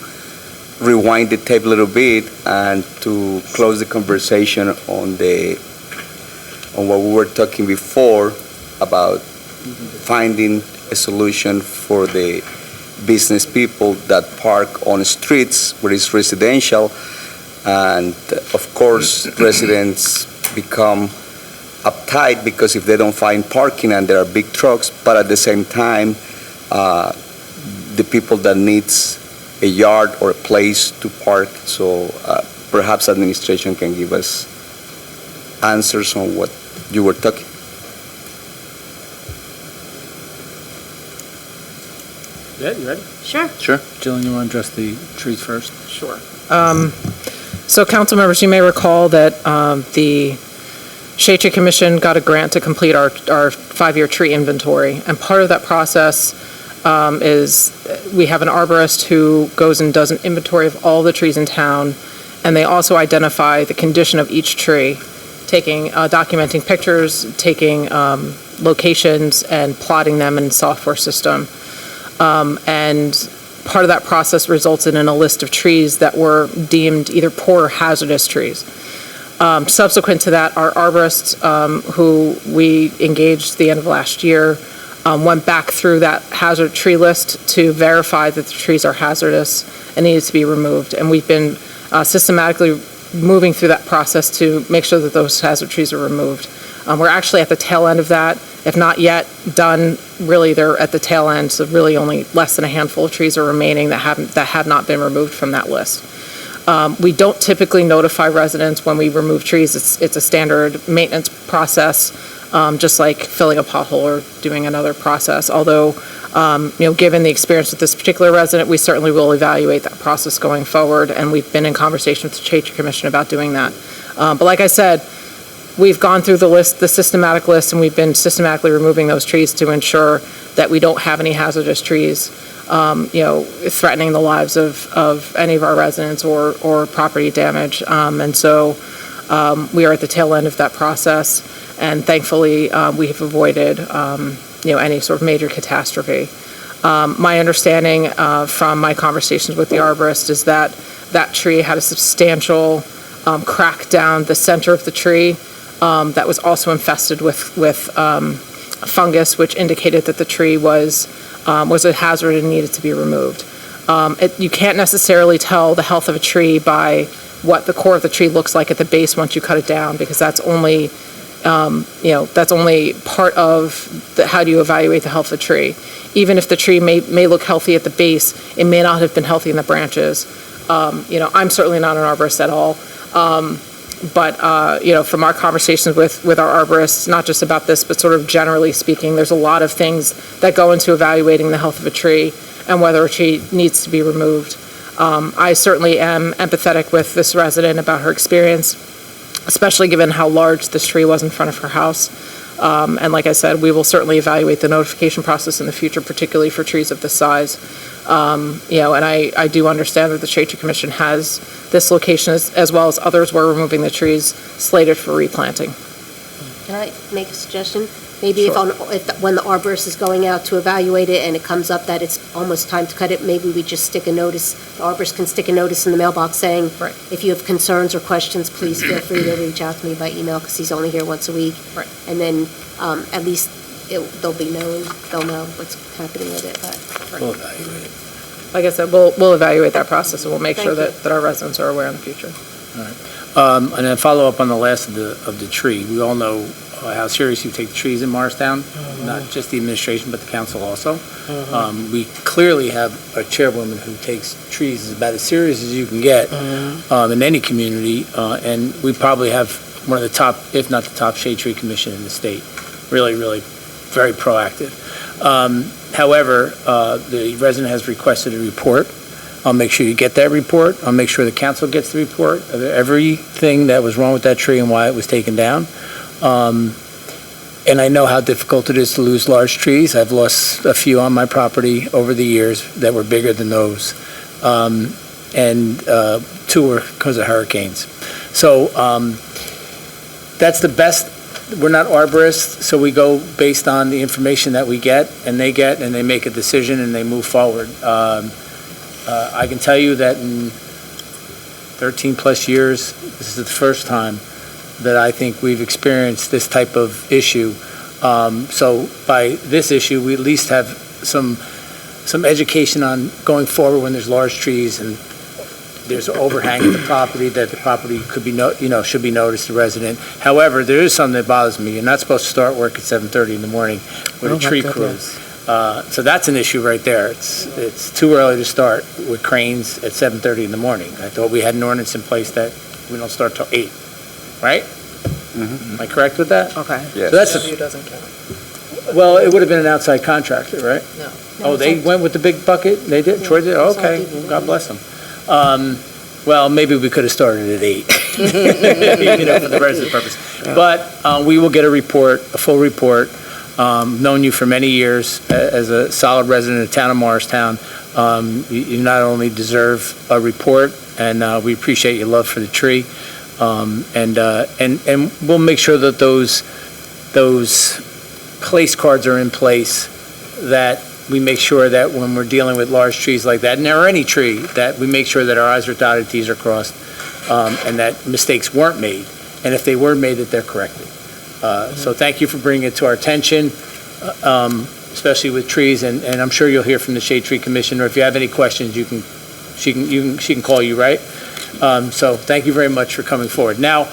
rewind the tape a little bit and to close the conversation on what we were talking before about finding a solution for the business people that park on streets where it's residential, and of course residents become uptight because if they don't find parking and there are big trucks, but at the same time the people that needs a yard or a place to park. So perhaps administration can give us answers on what you were talking. Yeah, you ready? Sure. Sure. Jillian, you want to address the trees first? Sure. So council members, you may recall that the Shade Tree Commission got a grant to complete our 5-year tree inventory. And part of that process is we have an arborist who goes and does an inventory of all the trees in town. And they also identify the condition of each tree, documenting pictures, taking locations and plotting them in a software system. And part of that process resulted in a list of trees that were deemed either poor or hazardous trees. Subsequent to that, our arborists, who we engaged the end of last year, went back through that hazard tree list to verify that the trees are hazardous and needed to be removed. And we've been systematically moving through that process to make sure that those hazard trees are removed. We're actually at the tail end of that, if not yet done, really they're at the tail end, so really only less than a handful of trees are remaining that have not been removed from that list. We don't typically notify residents when we remove trees. It's a standard maintenance process, just like filling a pothole or doing another process. Although, given the experience with this particular resident, we certainly will evaluate that process going forward, and we've been in conversation with the Shade Tree Commission about doing that. But like I said, we've gone through the systematic list, and we've been systematically removing those trees to ensure that we don't have any hazardous trees, threatening the lives of any of our residents or property damage. And so we are at the tail end of that process, and thankfully we have avoided any sort of major catastrophe. My understanding from my conversations with the arborist is that that tree had a substantial crack down the center of the tree that was also infested with fungus, which indicated that the tree was a hazard and needed to be removed. You can't necessarily tell the health of a tree by what the core of the tree looks like at the base once you cut it down, because that's only part of how do you evaluate the health of the tree. Even if the tree may look healthy at the base, it may not have been healthy in the branches. I'm certainly not an arborist at all. But from our conversations with our arborists, not just about this, but sort of generally speaking, there's a lot of things that go into evaluating the health of a tree and whether a tree needs to be removed. I certainly am empathetic with this resident about her experience, especially given how large this tree was in front of her house. And like I said, we will certainly evaluate the notification process in the future, particularly for trees of this size. And I do understand that the Shade Tree Commission has this location as well as others where we're removing the trees slated for replanting. Can I make a suggestion? Maybe when the arborist is going out to evaluate it and it comes up that it's almost time to cut it, maybe we just stick a notice, the arborist can stick a notice in the mailbox saying, right, if you have concerns or questions, please feel free to reach out to me by email, because he's only here once a week. Right. And then at least they'll know what's happening with it. But We'll evaluate it. like I said, we'll evaluate that process, and we'll make sure Thank that our residents are aware in the future. All right. And then follow up on the last of the tree. We all know how serious you take the trees in Morristown, not just the administration, but the council also. We clearly have a chairwoman who takes trees about as serious as you can get in any community, and we probably have one of the top, if not the top, Shade Tree Commission in the state. Really, really very proactive. However, the resident has requested a report. I'll make sure you get that report. I'll make sure the council gets the report of everything that was wrong with that tree and why it was taken down. And I know how difficult it is to lose large trees. I've lost a few on my property over the years that were bigger than those. And two were because of hurricanes. So that's the best. We're not arborists, so we go based on the information that we get, and they make a decision, and they move forward. I can tell you that in 13-plus years, this is the first time that I think we've experienced this type of issue. So by this issue, we at least have some education on going forward when there's large trees and there's an overhang of the property, that the property could be, should be noticed to the resident. However, there is something that bothers me. You're not supposed to start work at 7:30 in the morning with a tree crew. So that's an issue right there. It's too early to start with cranes at 7:30 in the morning. I thought we had an ordinance in place that we don't start till 8, right? Mm-hmm. Am I correct with that? Okay. Yes. So that's It doesn't count. well, it would have been an outside contractor, right? No. Oh, they went with the big bucket? They did? Troy did? it's all Okay, DPW. God bless them. Well, maybe we could have started at 8, for the resident purpose. But we will get a report, a full report. Known you for many years as a solid resident of the town of Morristown. You not only deserve a report, and we appreciate your love for the tree, and we'll make sure that those place cards are in place, that we make sure that when we're dealing with large trees like that, and or any tree, that we make sure that our I's are dotted, T's are crossed, and that mistakes weren't made, and if they were made, that they're corrected. So thank you for bringing it to our attention, especially with trees, and I'm sure you'll hear from the Shade Tree Commission, or if you have any questions, she can call you, right? So thank you very much for coming forward. Now,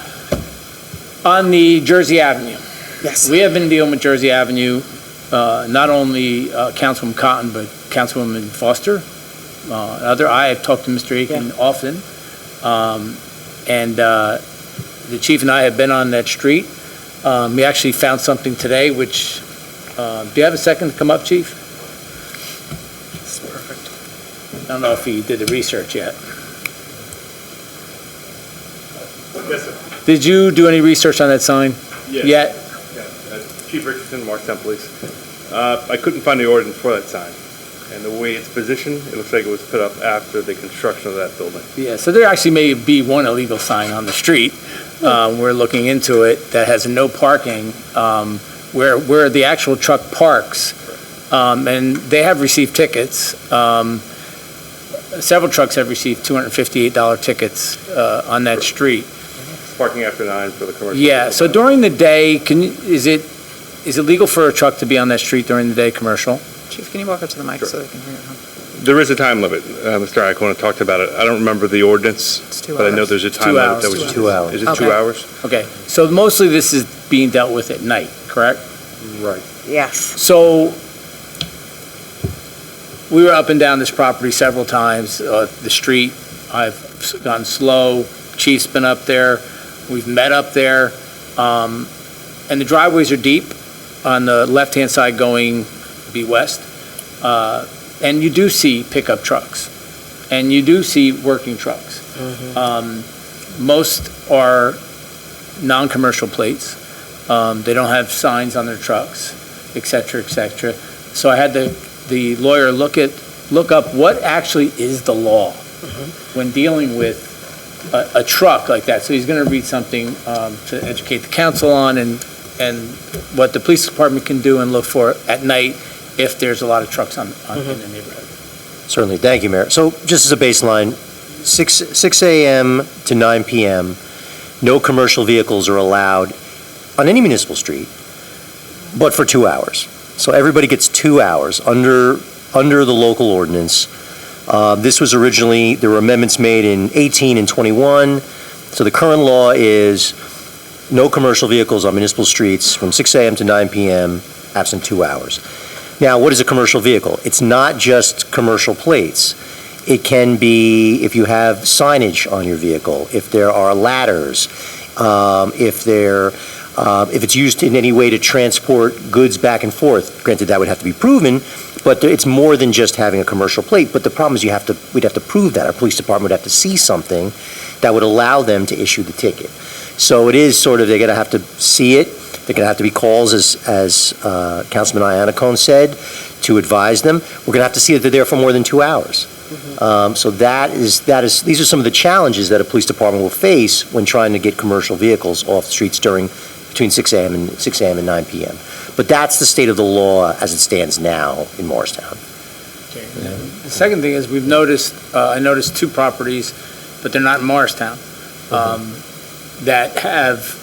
on the Jersey Avenue, Yes. We have been dealing with Jersey Avenue, not only Councilwoman Cotton, but Councilwoman Foster. I have talked to Mr. Aiken often. And the chief and I have been on that street. We actually found something today, which, do you have a second to come up, chief? That's perfect. I don't know if he did the research yet. Yes, sir. Did you do any research on that sign Yes. yet? Yeah, Chief Richardson, Morristown Police. I couldn't find the ordinance for that sign. And the way it's positioned, it looks like it was put up after the construction of that building. Yeah, so there actually may be one illegal sign on the street. We're looking into it that has no parking, where the actual truck parks. And they have received tickets. Several trucks have received $258 tickets on that street. Parking after 9 for the commercial. Yeah, so during the day, is it legal for a truck to be on that street during the day, commercial? Chief, can you walk up to the mic so they can hear it? There is a time limit. Mr. Iacona talked about it. I don't remember the ordinance, It's 2 but I know hours. there's a 2 time limit. hours. That was 2 hours. Is it Okay. 2 hours? Okay, so mostly this is being dealt with at night, correct? Right. Yes. So we were up and down this property several times, the street. I've gone slow. Chief's been up there. We've met up there. And the driveways are deep on the left-hand side going be west. And you do see pickup trucks. And you do see working trucks. Most are non-commercial plates. They don't have signs on their trucks, et cetera, et cetera. So I had the lawyer look up what actually is the law when dealing with a truck like that. So he's going to read something to educate the council on and what the police department can do and look for at night if there's a lot of trucks in the neighborhood. Certainly, thank you, Mayor. So just as a baseline, 6 a.m. to 9 p.m., no commercial vehicles are allowed on any municipal street, but for 2 hours. So everybody gets 2 hours under the local ordinance. This was originally, there were amendments made in 18 and 21. So the current law is no commercial vehicles on municipal streets from 6 a.m. to 9 p.m., absent 2 hours. Now, what is a commercial vehicle? It's not just commercial plates. It can be if you have signage on your vehicle, if there are ladders, if it's used in any way to transport goods back and forth. Granted, that would have to be proven, but it's more than just having a commercial plate. But the problem is we'd have to prove that. Our police department would have to see something that would allow them to issue the ticket. So it is sort of, they're going to have to see it. They're going to have to be calls, as Councilman Iannacone said, to advise them. We're going to have to see that they're there for more than 2 hours. So these are some of the challenges that a police department will face when trying to get commercial vehicles off the streets between 6 a.m. and 9 p.m. But that's the state of the law as it stands now in Morristown. Okay. The second thing is I noticed 2 properties, but they're not in Morristown, that have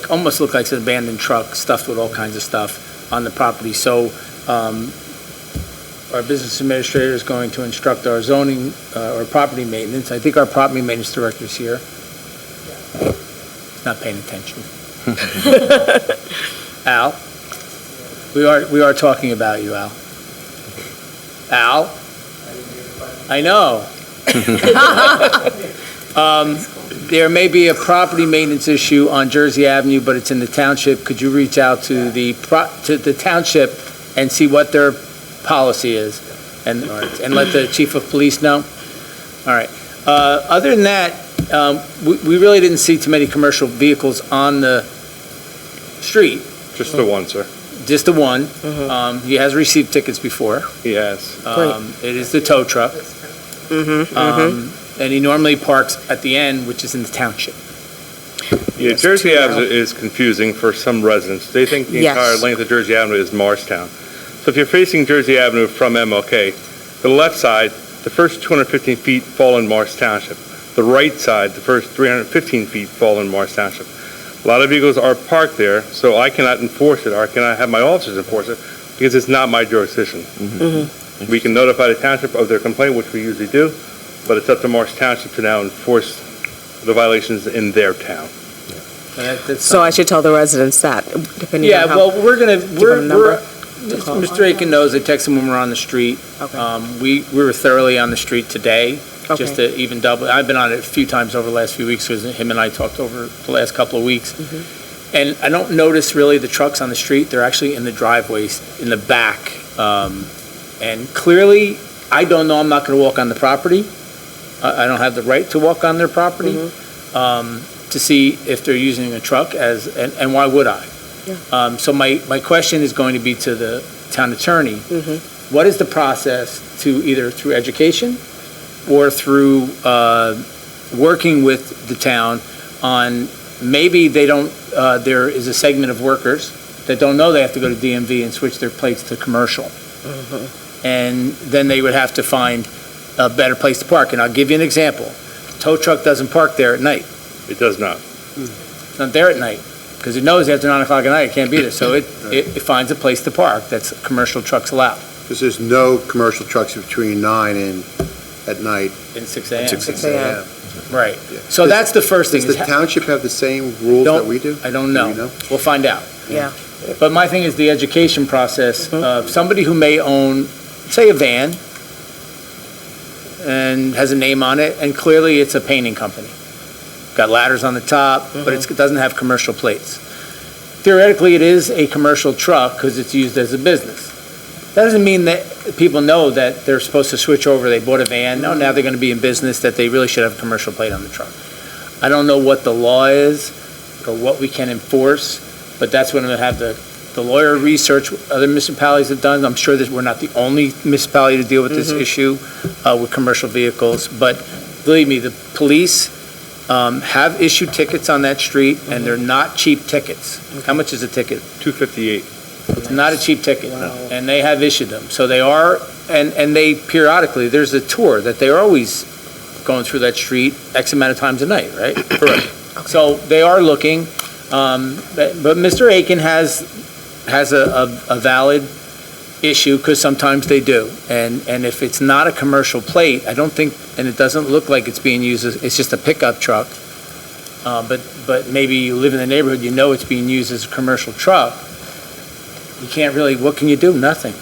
almost look like an abandoned truck stuffed with all kinds of stuff on the property. So our business administrator is going to instruct our zoning or property maintenance. I think our property maintenance director is here. Not paying attention. Al, we are talking about you, Al. Al, I know. There may be a property maintenance issue on Jersey Avenue, but it's in the township. Could you reach out to the township and see what their policy is, and let the chief of police know? All right. Other than that, we really didn't see too many commercial vehicles on the street. Just the one, sir. Just the one. He has received tickets before. He has. It is the tow truck. And he normally parks at the end, which is in the township. Yeah, Jersey Avenue is confusing for some residents. They think the entire length of Jersey Avenue is Morristown. So if you're facing Jersey Avenue from MLK, the left side, the first 215 feet fall in Morris Township. The right side, the first 315 feet fall in Morris Township. A lot of vehicles are parked there, so I cannot enforce it, or I cannot have my officers enforce it, because it's not my jurisdiction. We can notify the township of their complaint, which we usually do, but it's up to Morris Township to now enforce the violations in their town. So I should tell the residents that, depending Yeah, on how. well, we're gonna, them a number to call. Mr. Aiken knows I text him when we're on the street. Okay. We were thoroughly on the street today, just Okay. to even double. I've been on it a few times over the last few weeks, because him and I talked over the last couple of weeks. And I don't notice really the trucks on the street. They're actually in the driveways, in the back. And clearly, I don't know, I'm not gonna walk on the property. I don't have the right to walk on their property, to see if they're using a truck and why would I? So my question is going to be to the town attorney. What is the process to either through education or through working with the town on, maybe they don't, there is a segment of workers that don't know they have to go to DMV and switch their plates to commercial. And then they would have to find a better place to park. And I'll give you an example. Tow truck doesn't park there at night. It does not. It's not there at night, because it knows after 9 o'clock at night it can't be there. So it finds a place to park that's commercial trucks allowed. Because there's no commercial trucks between 9 and at night. And 6 a.m. 6 a.m. Right. So that's the first thing. Does the township have the same rules that we do? I don't know. Do you know? We'll find out. Yeah. But my thing is the education process of somebody who may own, say, a van and has a name on it, and clearly it's a painting company. Got ladders on the top, but it doesn't have commercial plates. Theoretically, it is a commercial truck because it's used as a business. That doesn't mean that people know that they're supposed to switch over. They bought a van. No, now they're going to be in business, that they really should have a commercial plate on the truck. I don't know what the law is or what we can enforce, but that's what I'm going to have the lawyer research what other municipalities have done. I'm sure that we're not the only municipality to deal with this issue with commercial vehicles. But believe me, the police have issued tickets on that street, and they're not cheap tickets. How much is a ticket? $258. It's not a cheap ticket, and they have issued them. So they are, and they periodically, there's a tour that they're always going through that street X amount of times a night, right? Correct. So they are looking, but Mr. Aiken has a valid issue, because sometimes they do. And if it's not a commercial plate, I don't think, and it doesn't look like it's being used as, it's just a pickup truck, but maybe you live in the neighborhood, you know it's being used as a commercial truck, you can't really, what can you do? Nothing.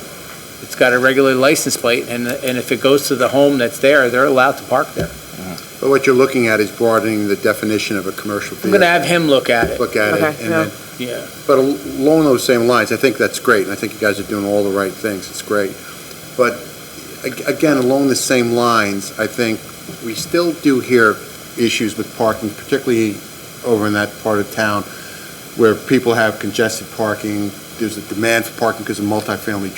It's got a regular license plate, and if it goes to the home that's there, they're allowed to park there. But what you're looking at is broadening the definition of a commercial vehicle. I'm going to have him look at it. Look at it, and then, Yeah. but along those same lines, I think that's great, and I think you guys are doing all the right things, it's great. But again, along the same lines, I think we still do hear issues with parking, particularly over in that part of town, where people have congested parking. There's a demand for parking because of multifamily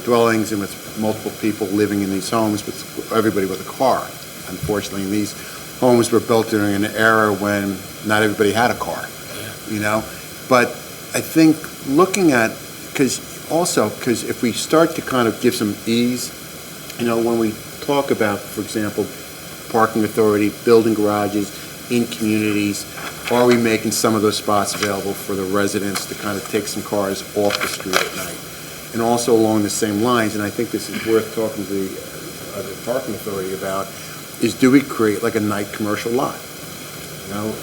dwellings and with multiple people living in these homes, with everybody with a car. Unfortunately, these homes were built during an era when not everybody had a car, you know? But I think looking at, because if we start to kind of give some ease, you know, when we talk about, for example, parking authority, building garages in communities, are we making some of those spots available for the residents to kind of take some cars off the street at night? And also along the same lines, and I think this is worth talking to the parking authority about, is do we create like a night commercial lot? You know,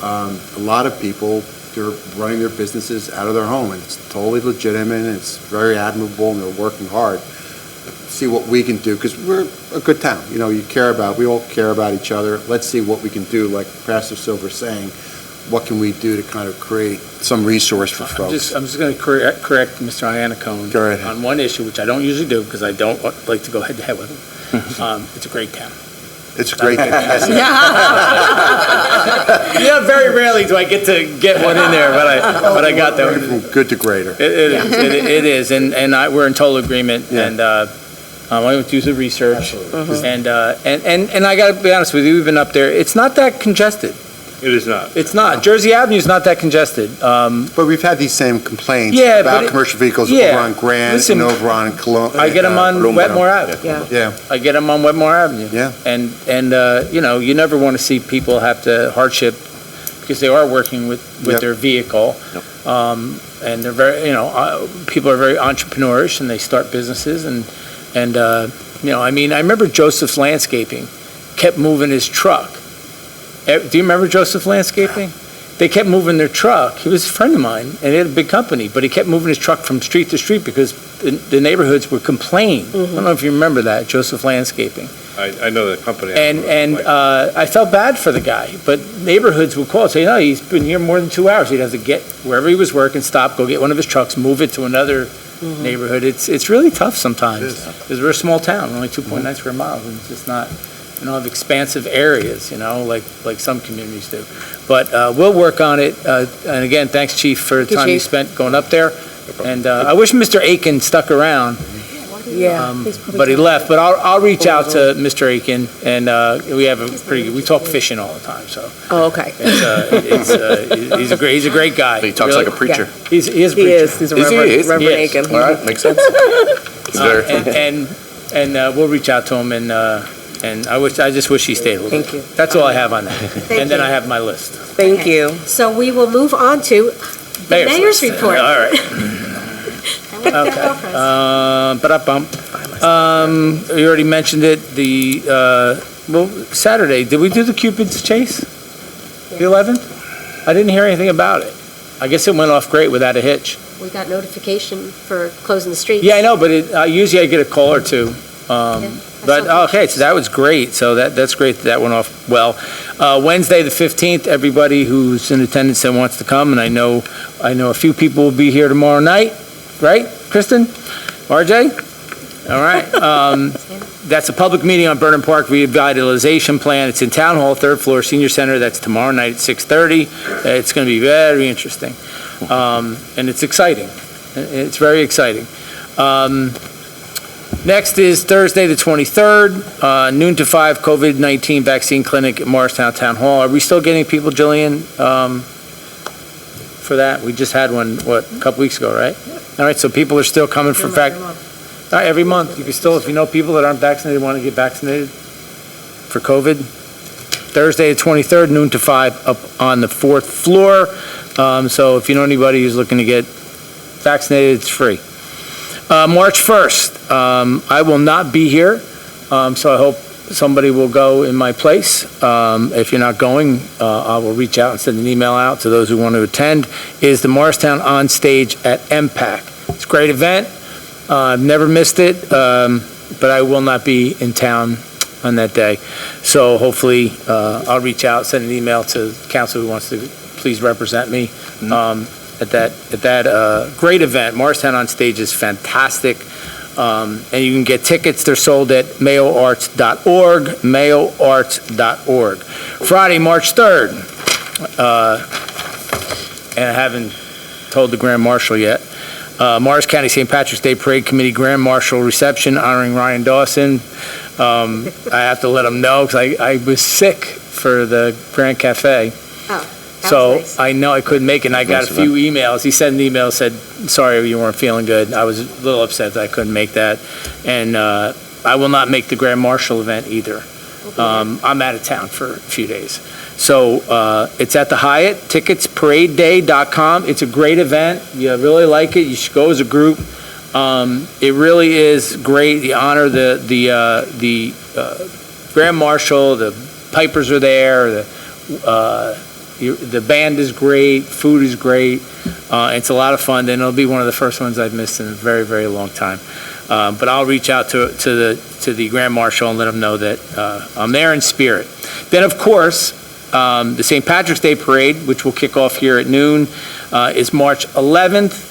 a lot of people, they're running their businesses out of their home, and it's totally legitimate, and it's very admirable, and they're working hard. See what we can do, because we're a good town. You know, we all care about each other. Let's see what we can do, like Pastor Silver's saying, what can we do to kind of create some resource for folks? I'm just going to correct Mr. Iannacone on one issue, which I don't usually do, because I don't like to go head-to-head with him. It's a great town. It's a great town. Yeah, very rarely do I get to get one in there, but I got that one. From good to greater. It is, and we're in total agreement, and I went to do the research, and I got to be honest with you, we've been up there, it's not that congested. It is not. It's not. Jersey Avenue is not that congested. But we've had these same complaints Yeah, about but commercial vehicles over on Grand and over on Cologne. I get them on Wetmore Avenue. Yeah. I get them on Wetmore Avenue. Yeah. And you know, you never want to see people have to hardship because they are working with their vehicle. And they're very, you know, people are very entrepreneurish and they start businesses and you know, I mean, I remember Joseph's Landscaping kept moving his truck. Do you remember Joseph's Landscaping? they kept moving their truck. He was a friend of mine, and he had a big company, but he kept moving his truck from street to street because the neighborhoods would complain. I don't know if you remember that, Joseph Landscaping. I know the company. And I felt bad for the guy, but neighborhoods would call and say, no, he's been here more than 2 hours. He'd have to get wherever he was working, stop, go get one of his trucks, move it to another neighborhood. It's really tough sometimes. Because we're a small town, only 2.9 square miles, and it's just not, we don't have expansive areas, like some communities do. But we'll work on it. And again, thanks, Chief, for the time you spent going up there. And I wish Mr. Aiken stuck around. Yeah. But he left, but I'll reach out to Mr. Aiken, and we talk fishing all the time, so. Oh, okay. He's a great guy. He talks like a preacher. He is a preacher. He's a Reverend Aiken. All right, makes sense. And we'll reach out to him, and I just wish he stayed a little bit. Thank you. That's all I have on that. And then I have my list. Thank you. So we will move on to the mayor's report. All right. Okay. You already mentioned it, Saturday, did we do the Cupid's Chase? The 11th? I didn't hear anything about it. I guess it went off great without a hitch. We got notification for closing the streets. Yeah, I know, but usually I get a call or two. But, okay, so that was great. So that's great that went off well. Wednesday, the 15th, everybody who's in attendance and wants to come, and I know a few people will be here tomorrow night. Right, Kristen? RJ? All right. That's a public meeting on Burnham Park revitalization plan. It's in Town Hall, 3rd floor, Senior Center. That's tomorrow night at 6:30. It's going to be very interesting. And it's exciting. It's very exciting. Next is Thursday, the 23rd, noon to 5, COVID-19 vaccine clinic at Morristown Town Hall. Are we still getting people, Jillian, for that? We just had one, a couple weeks ago, right? All right, so people are still coming for every month. You can still, if you know people that aren't vaccinated, want to get vaccinated for COVID. Thursday, the 23rd, noon to 5, up on the 4th floor. So if you know anybody who's looking to get vaccinated, it's free. March 1st, I will not be here, so I hope somebody will go in my place. If you're not going, I will reach out and send an email out to those who want to attend. Is the Morristown On Stage at MPAC. It's a great event. I've never missed it, but I will not be in town on that day. So hopefully I'll reach out, send an email to council who wants to please represent me at that great event. Morristown On Stage is fantastic. And you can get tickets. They're sold at mayoarts.org, mayoarts.org. Friday, March 3rd, and I haven't told the Grand Marshal yet. Morris County St. Patrick's Day Parade Committee Grand Marshal Reception honoring Ryan Dawson. I have to let him know because I was sick for the Grand Cafe. So nice. I know I couldn't make it, and I got a few emails. He sent an email, said, sorry you weren't feeling good. I was a little upset that I couldn't make that. And I will not make the Grand Marshal event either. I'm out of town for a few days. So it's at the Hyatt, tickets, paradeday.com. It's a great event. You really like it. You should go as a group. It really is great. You honor the Grand Marshal, the pipers are there, the band is great, food is great. It's a lot of fun, and it'll be one of the first ones I've missed in a very, very long time. But I'll reach out to the Grand Marshal and let him know that I'm there in spirit. Then, of course, the St. Patrick's Day Parade, which will kick off here at noon, is March 11th.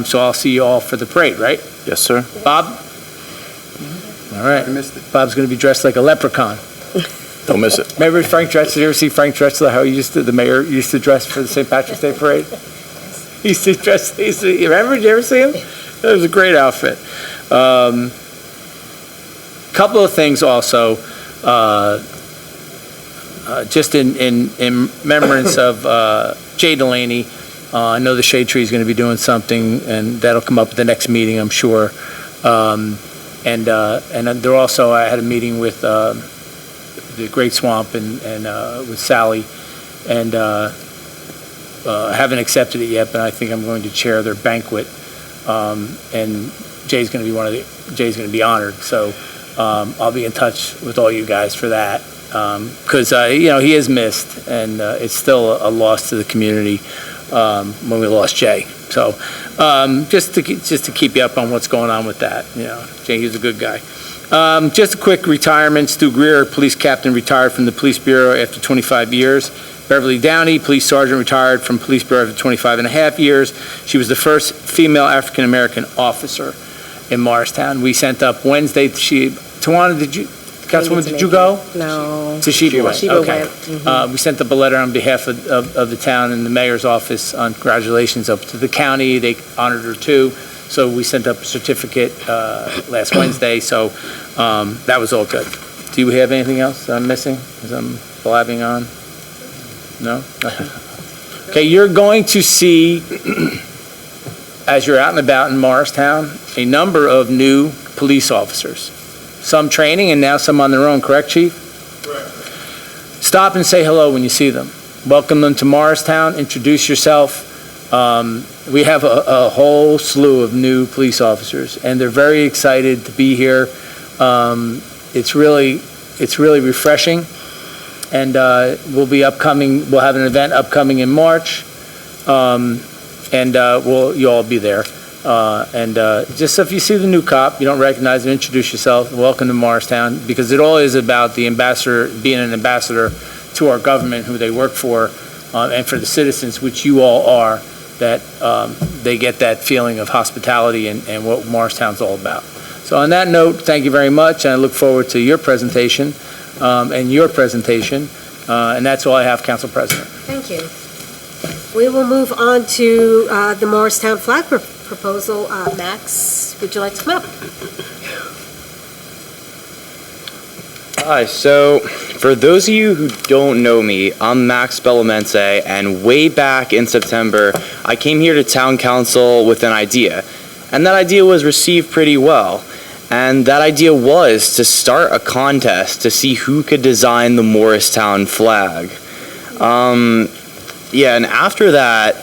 So I'll see you all for the parade, right? Yes, sir. Bob? All right. I missed it. Bob's going to be dressed like a leprechaun. Don't miss it. Remember Frank Drexler? Did you ever see Frank Drexler, how the mayor used to dress for the St. Patrick's Day Parade? He used to dress, remember, did you ever see him? It was a great outfit. Couple of things also, just in remembrance of Jay Delaney. I know the Shade Tree is going to be doing something, and that'll come up at the next meeting, I'm sure. And there also, I had a meeting with the Great Swamp and with Sally, and I haven't accepted it yet, but I think I'm going to chair their banquet, and Jay's going to be honored. So I'll be in touch with all you guys for that. because, he is missed, and it's still a loss to the community when we lost Jay. So just to keep you up on what's going on with that, Jay, he's a good guy. Just a quick retirement. Stu Greer, police captain, retired from the police bureau after 25 years. Beverly Downey, police sergeant, retired from police bureau after 25 and a half years. She was the first female African-American officer in Morristown. We sent up Wednesday. Tawana, Councilwoman, did you go? No. So she went. Sheba Okay. went. Mhm. We sent up a letter on behalf of the town and the mayor's office on congratulations up to the county. They honored her too. So we sent up a certificate last Wednesday. So that was all good. Do you have anything else I'm missing as I'm blabbing on? No? Nothing? Okay, you're going to see, as you're out and about in Morristown, a number of new police officers. Some training and now some on their own, correct, Chief? Correct. Stop and say hello when you see them. Welcome them to Morristown, introduce yourself. We have a whole slew of new police officers, and they're very excited to be here. It's really refreshing. And we'll have an event upcoming in March, and you'll all be there. Just if you see the new cop, you don't recognize him, introduce yourself, welcome to Morristown, because it all is about the ambassador, being an ambassador to our government, who they work for, and for the citizens, which you all are, that they get that feeling of hospitality and what Morristown's all about. So on that note, thank you very much, and I look forward to your presentation. And your presentation, and that's all I have, Council President. Thank you. We will move on to the Morristown flag proposal. Max, would you like to come up? Hi, so for those of you who don't know me, I'm Max Bellamente, and way back in September, I came here to Town Council with an idea, and that idea was received pretty well. And that idea was to start a contest to see who could design the Morristown flag. And after that,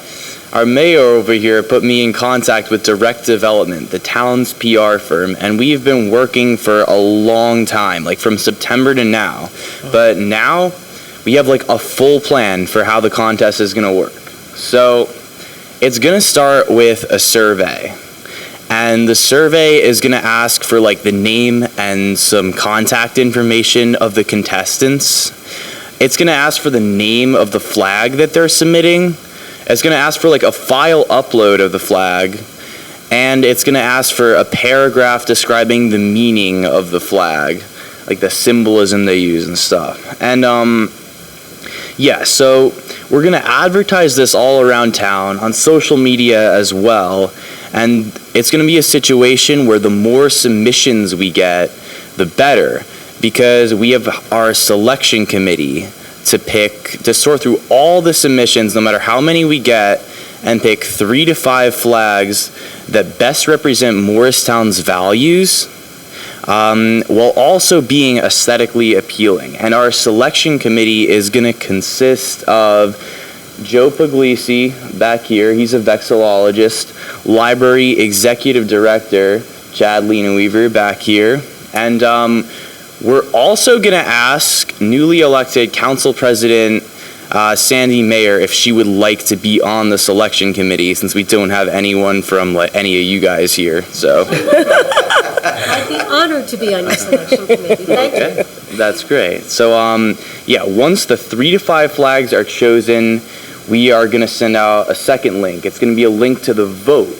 our mayor over here put me in contact with Direct Development, the town's PR firm, and we've been working for a long time, like from September to now. But now, we have like a full plan for how the contest is gonna work. So, it's gonna start with a survey. And the survey is going to ask for like the name and some contact information of the contestants. It's going to ask for the name of the flag that they're submitting. It's going to ask for like a file upload of the flag. And it's going to ask for a paragraph describing the meaning of the flag, like the symbolism they use and stuff. And so we're going to advertise this all around town on social media as well. And it's going to be a situation where the more submissions we get, the better, because we have our selection committee to sort through all the submissions, no matter how many we get, and pick 3 to 5 flags that best represent Morristown's values, while also being aesthetically appealing. And our selection committee is going to consist of Joe Puglisi back here, he's a vexillologist, library executive director, Chad Leena-Weaver back here, and we're also going to ask newly elected council president Sandy Mayer if she would like to be on the selection committee, since we don't have anyone from any of you guys here, so. I'd be honored to be on your selection committee. Thank you. That's great. So, once the 3 to 5 flags are chosen, we are going to send out a second link. It's going to be a link to the vote.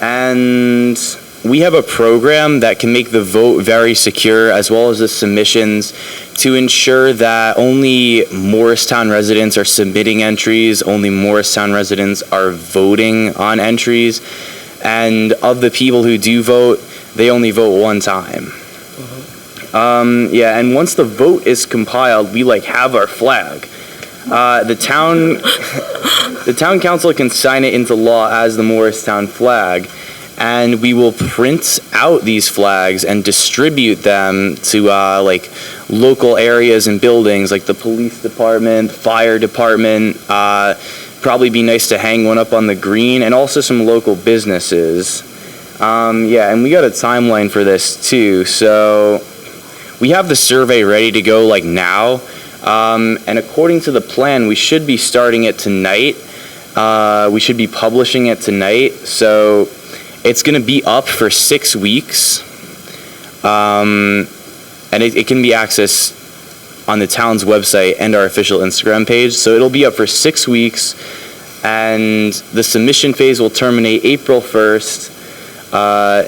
And we have a program that can make the vote very secure, as well as the submissions, to ensure that only Morristown residents are submitting entries, only Morristown residents are voting on entries, and of the people who do vote, they only vote one time. And once the vote is compiled, we have our flag. The town council can sign it into law as the Morristown flag, and we will print out these flags and distribute them to local areas and buildings like the police department, fire department. Probably be nice to hang one up on the green, and also some local businesses. And we got a timeline for this too. So we have the survey ready to go like now. And according to the plan, we should be starting it tonight. We should be publishing it tonight. So it's going to be up for 6 weeks. And it can be accessed on the town's website and our official Instagram page. So it'll be up for 6 weeks. And the submission phase will terminate April 1st.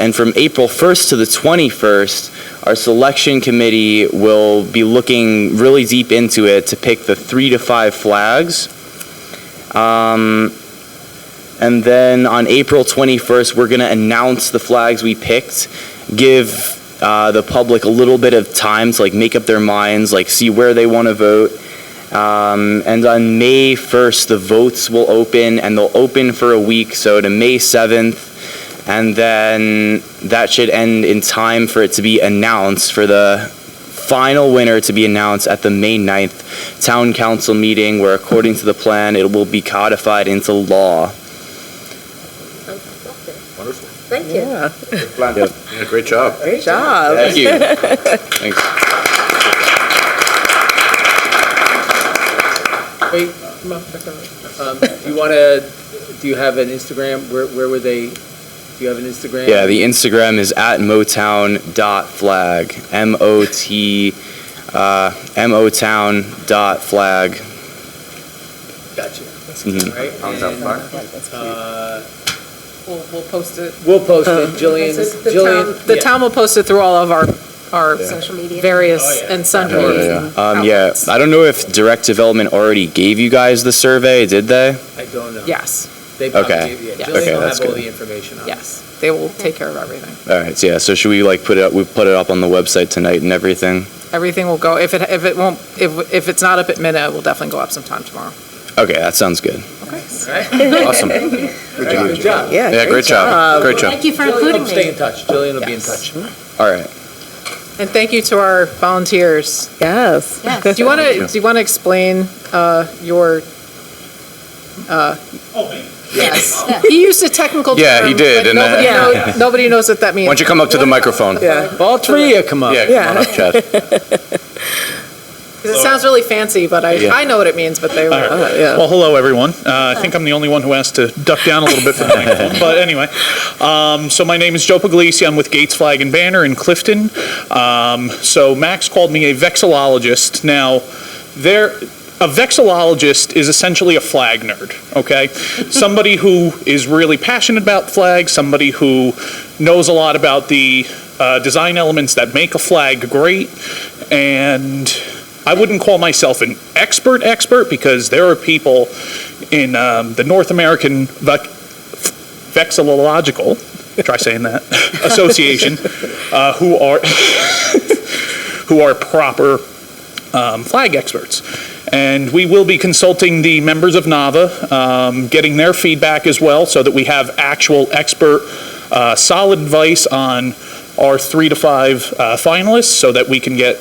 And from April 1st to the 21st, our selection committee will be looking really deep into it to pick the 3 to 5 flags. And then on April 21st, we're going to announce the flags we picked, give the public a little bit of time to like make up their minds, like see where they want to vote. And on May 1st, the votes will open, and they'll open for a week, so to May 7th. And then that should end in time for it to be announced, for the final winner to be announced at the May 9th Town Council meeting, where according to the plan, it will be codified into law. Thank you. Yeah, great job. Great job. Thank you. Thanks. Wait, come up. Do you have an Instagram? Where would they, do you have an Instagram? Yeah, the Instagram is at motown.flag, motown.flag. Gotcha. That's Mhm. right. We'll post it. We'll post it, Jillian. The town will post it through all of our Social media. various Oh, yeah. and sundry. Yeah, I don't know if Direct Development already gave you guys the survey, did they? I don't know. Yes, They probably Okay. gave you. Yeah. Jillian Okay, will that's have all good. the information on it. yes. They will take care of everything. All right, so yeah, so should we like put it up on the website tonight and everything? Everything will go, if it's not up at midnight, it will definitely go up sometime tomorrow. Okay, that sounds good. Awesome. Good job. Yeah, great job. Great job. Thank you for including Stay me. in touch. Jillian will be in Yes. touch. All right. And thank you to our volunteers. Yes. Yes. Do you want to explain your? Yes. He used a technical term. Yeah, he did, but and, nobody knows what that means. Why don't you come up to the microphone? Yeah. All three of you come up. Yeah, come on up, Chad. Because it sounds really fancy, but I know what it means, but they Well, hello, everyone. I think I'm the only one who has to duck down a little bit for the microphone. But anyway, so my name is Joe Puglisi. I'm with Gates Flag and Banner in Clifton. So Max called me a vexillologist. Now, a vexillologist is essentially a flag nerd, okay? Somebody who is really passionate about flags, somebody who knows a lot about the design elements that make a flag great, and I wouldn't call myself an expert because there are people in the North American Vexillological, try saying that, Association, who are proper flag experts. And we will be consulting the members of NAVA, getting their feedback as well, so that we have actual expert, solid advice on our 3 to 5 finalists, so that we can get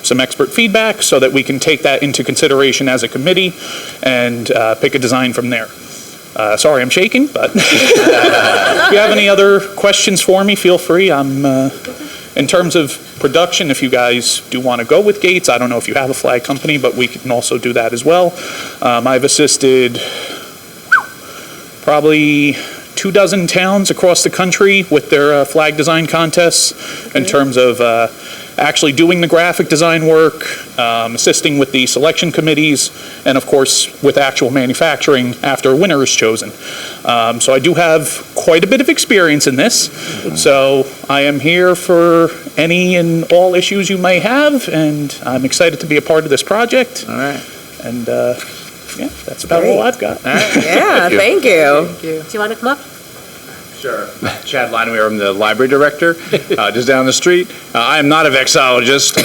some expert feedback, so that we can take that into consideration as a committee and pick a design from there. Sorry, I'm shaking, but if you have any other questions for me, feel free. In terms of production, if you guys do want to go with Gates, I don't know if you have a flag company, but we can also do that as well. I've assisted probably 24 towns across the country with their flag design contests in terms of actually doing the graphic design work, assisting with the selection committees, and of course with actual manufacturing after a winner is chosen. So I do have quite a bit of experience in this. So I am here for any and all issues you may have, and I'm excited to be a part of this project. All right. And yeah, that's about all I've got. All right. Yeah, thank you. Thank you. Do you want to come up? Sure. Chad Linewear, I'm the library director, just down the street. I am not a vexillologist,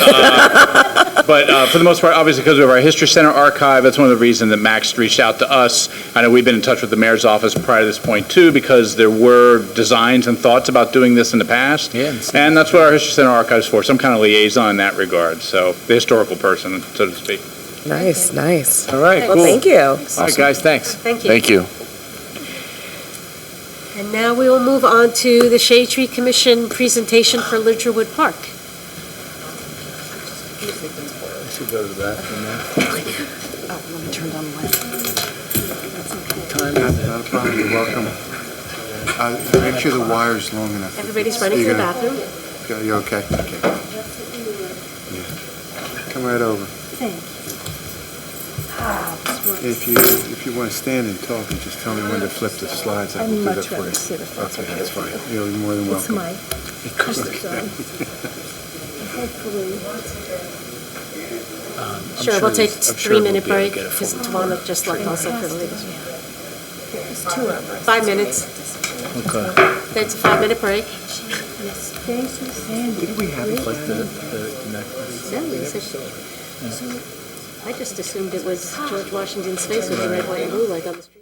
but for the most part, obviously because we have our History Center archive, that's one of the reasons that Max reached out to us. I know we've been in touch with the mayor's office prior to this point too, because there were designs and thoughts about doing this in the past. Yeah. And that's what our History Center archive is for, some kind of liaison in that regard. So the historical person, so to speak. Nice, nice. All right, Well, cool. thank you. All right, guys, thanks. Thank you. Thank you. And now we will move on to the Shade Tree Commission presentation for Lidgerwood Park. I should go to the bathroom now. Oh, let me turn down the light. Not a problem, you're welcome. Make sure the wire's long enough. Everybody's running to the bathroom? You're okay? Okay. Yeah. Come right over. Thank you. If you want to stand and talk, and just tell me when to flip the slides, I will do that for you. sit if that's Okay, okay. that's fine. You're more than It's welcome. my comfort zone. Hopefully. Sure, we'll take a 3-minute break, because Tawana just left also for the ladies. It's 2 hours. 5 minutes. Okay. That's a 5-minute break. Yes, thank you, Sandy. Did we have like the necklace? No, Lisa, so I just assumed it was George Washington's face with the red, white, and blue, like on the street.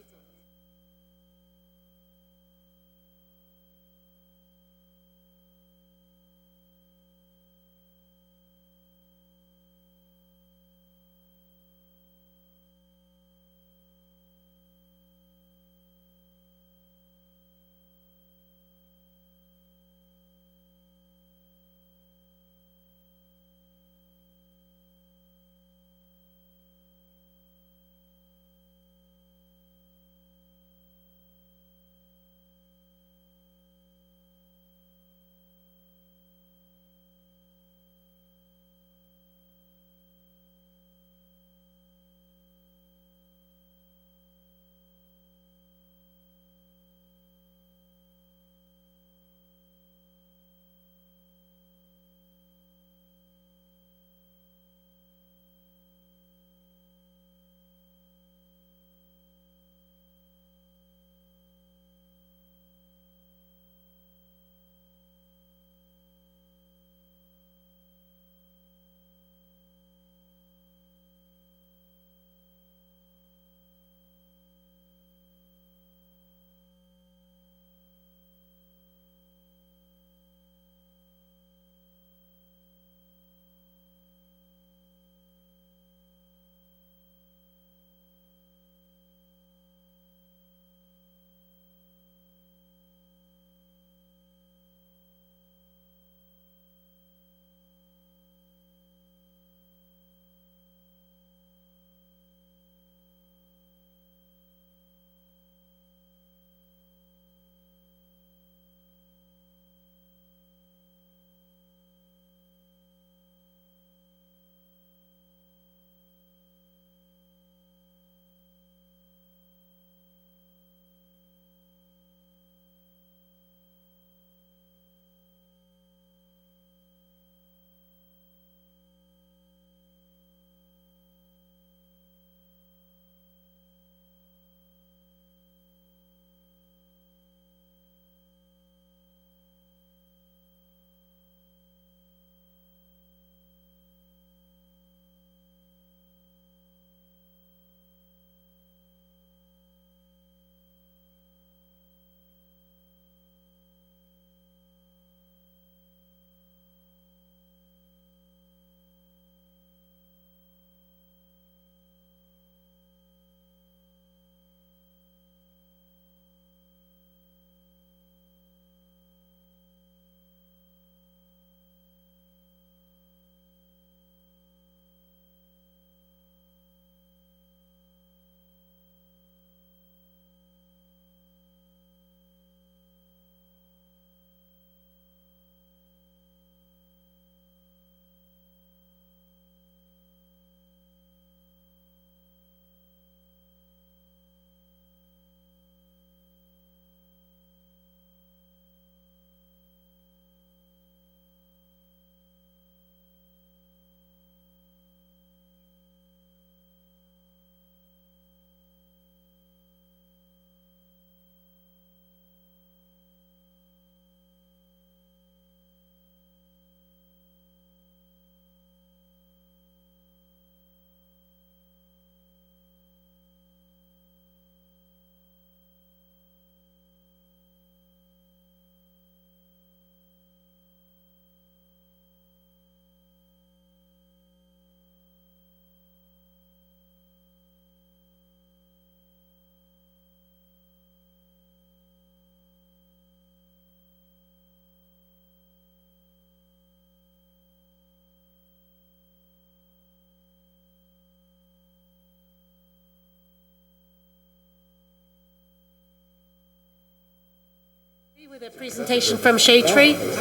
With a presentation from Shade Tree. Mm-hmm.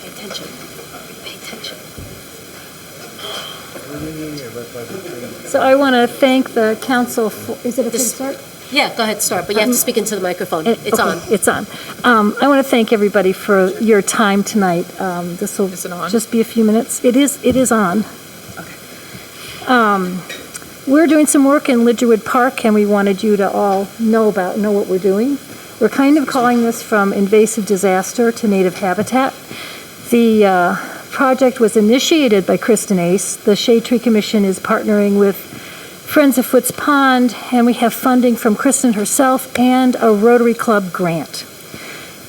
Pay attention. Pay attention. So I want to thank the council for, is it okay to start? Yeah, go ahead, start, but you have to speak into the microphone. It's Okay, on. It's on. I want to thank everybody for your time tonight. This will Is it on? just be a few minutes. It is on. We're doing some work in Lidgerwood Park, and we wanted you to all know what we're doing. We're kind of calling this from invasive disaster to native habitat. The project was initiated by Kristen Ace. The Shade Tree Commission is partnering with Friends of Foots Pond, and we have funding from Kristen herself and a Rotary Club grant.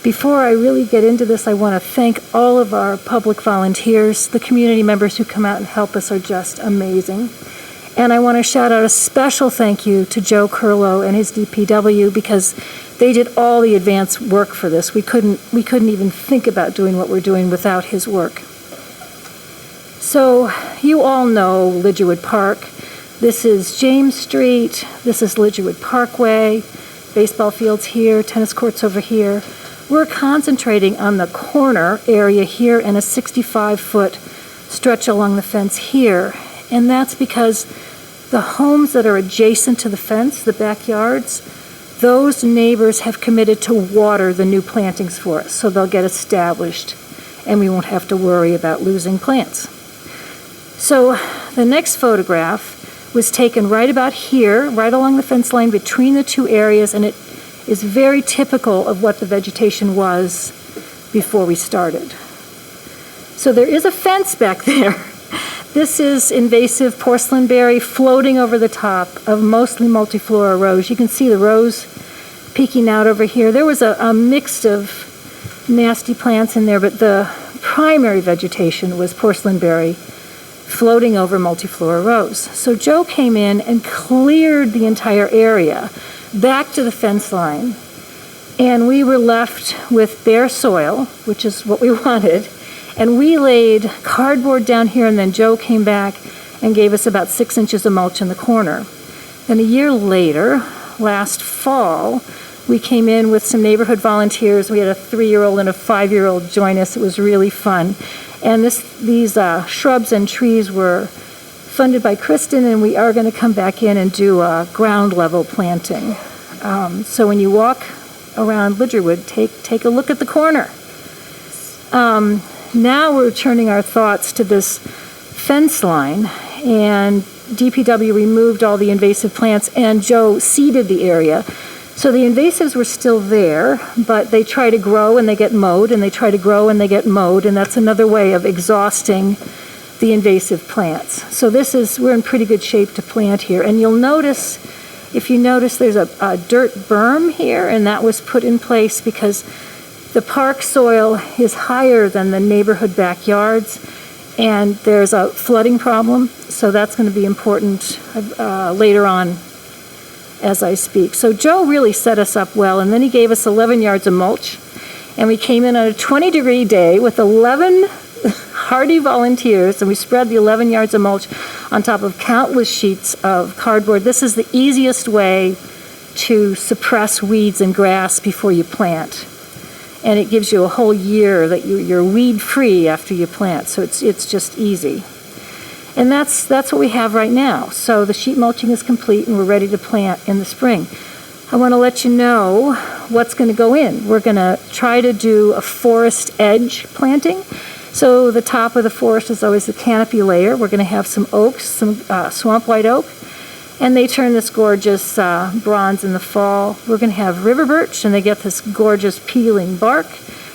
Before I really get into this, I want to thank all of our public volunteers. The community members who come out and help us are just amazing. And I want to shout out a special thank you to Joe Curlow and his DPW, because they did all the advance work for this. We couldn't even think about doing what we're doing without his work. So you all know Lidgerwood Park. This is James Street. This is Lidgerwood Parkway. Baseball fields here, tennis courts over here. We're concentrating on the corner area here and a 65-foot stretch along the fence here. And that's because the homes that are adjacent to the fence, the backyards, those neighbors have committed to water the new plantings for us, so they'll get established and we won't have to worry about losing plants. So the next photograph was taken right about here, right along the fence line between the two areas, and it is very typical of what the vegetation was before we started. So there is a fence back there. This is invasive porcelain berry floating over the top of mostly multiflora rose. You can see the rose peeking out over here. There was a mix of nasty plants in there, but the primary vegetation was porcelain berry floating over multiflora rose. So Joe came in and cleared the entire area back to the fence line, and we were left with bare soil, which is what we wanted. And we laid cardboard down here, and then Joe came back and gave us about 6 inches of mulch in the corner. Then a year later, last fall, we came in with some neighborhood volunteers. We had a 3-year-old and a 5-year-old join us. It was really fun. And these shrubs and trees were funded by Kristen, and we are going to come back in and do a ground level planting. So when you walk around Lidgerwood, take a look at the corner. Now we're turning our thoughts to this fence line, and DPW removed all the invasive plants, and Joe seeded the area. So the invasives were still there, but they try to grow and they get mowed, and they try to grow and they get mowed, and that's another way of exhausting the invasive plants. So we're in pretty good shape to plant here. And you'll notice, if you notice, there's a dirt berm here, and that was put in place because the park soil is higher than the neighborhood backyards, and there's a flooding problem, so that's going to be important later on as I speak. So Joe really set us up well, and then he gave us 11 yards of mulch, and we came in on a 20-degree day with 11 hardy volunteers, and we spread the 11 yards of mulch on top of countless sheets of cardboard. This is the easiest way to suppress weeds and grass before you plant. And it gives you a whole year that you're weed-free after you plant, so it's just easy. And that's what we have right now. So the sheet mulching is complete, and we're ready to plant in the spring. I want to let you know what's going to go in. We're going to try to do a forest edge planting. So the top of the forest is always the canopy layer. We're going to have some oaks, some swamp white oak, and they turn this gorgeous bronze in the fall. We're going to have river birch, and they get this gorgeous peeling bark.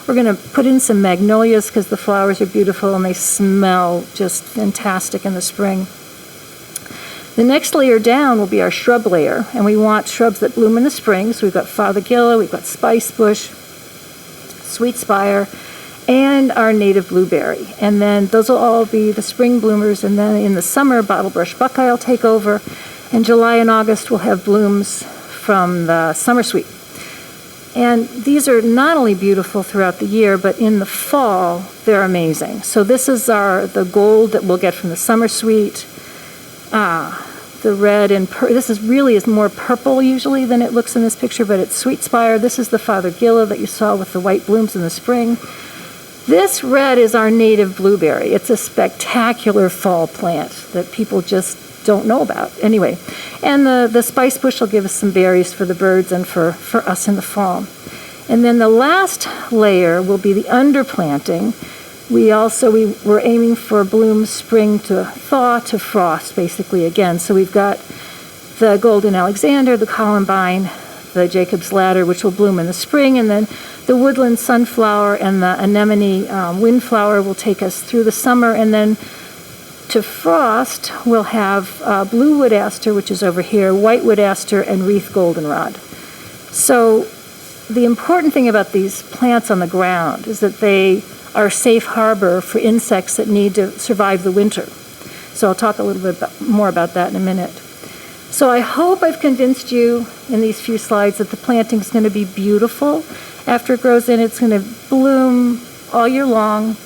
We're going to put in some magnolias because the flowers are beautiful and they smell just fantastic in the spring. The next layer down will be our shrub layer, and we want shrubs that bloom in the spring. So we've got fothergilla, we've got spice bush, sweet spire, and our native blueberry. And then those will all be the spring bloomers, and then in the summer, bottlebrush buckeye will take over. In July and August, we'll have blooms from the summer sweet. And these are not only beautiful throughout the year, but in the fall, they're amazing. So this is the gold that we'll get from the summer sweet. the red and this is more purple usually than it looks in this picture, but it's sweet spire. This is the Fothergilla that you saw with the white blooms in the spring. This red is our native blueberry. It's a spectacular fall plant that people just don't know about. Anyway, and the spice bush will give us some berries for the birds and for us in the fall. And then the last layer will be the underplanting. We're aiming for bloom spring to thaw to frost, basically, again. So we've got the golden Alexander, the columbine, the Jacob's ladder, which will bloom in the spring, and then the woodland sunflower and the anemone windflower will take us through the summer, and then to frost, we'll have blue wood aster, which is over here, white wood aster, and wreath goldenrod. So the important thing about these plants on the ground is that they are a safe harbor for insects that need to survive the winter. So I'll talk a little bit more about that in a minute. So I hope I've convinced you in these few slides that the planting is going to be beautiful. After it grows in, it's going to bloom all year long.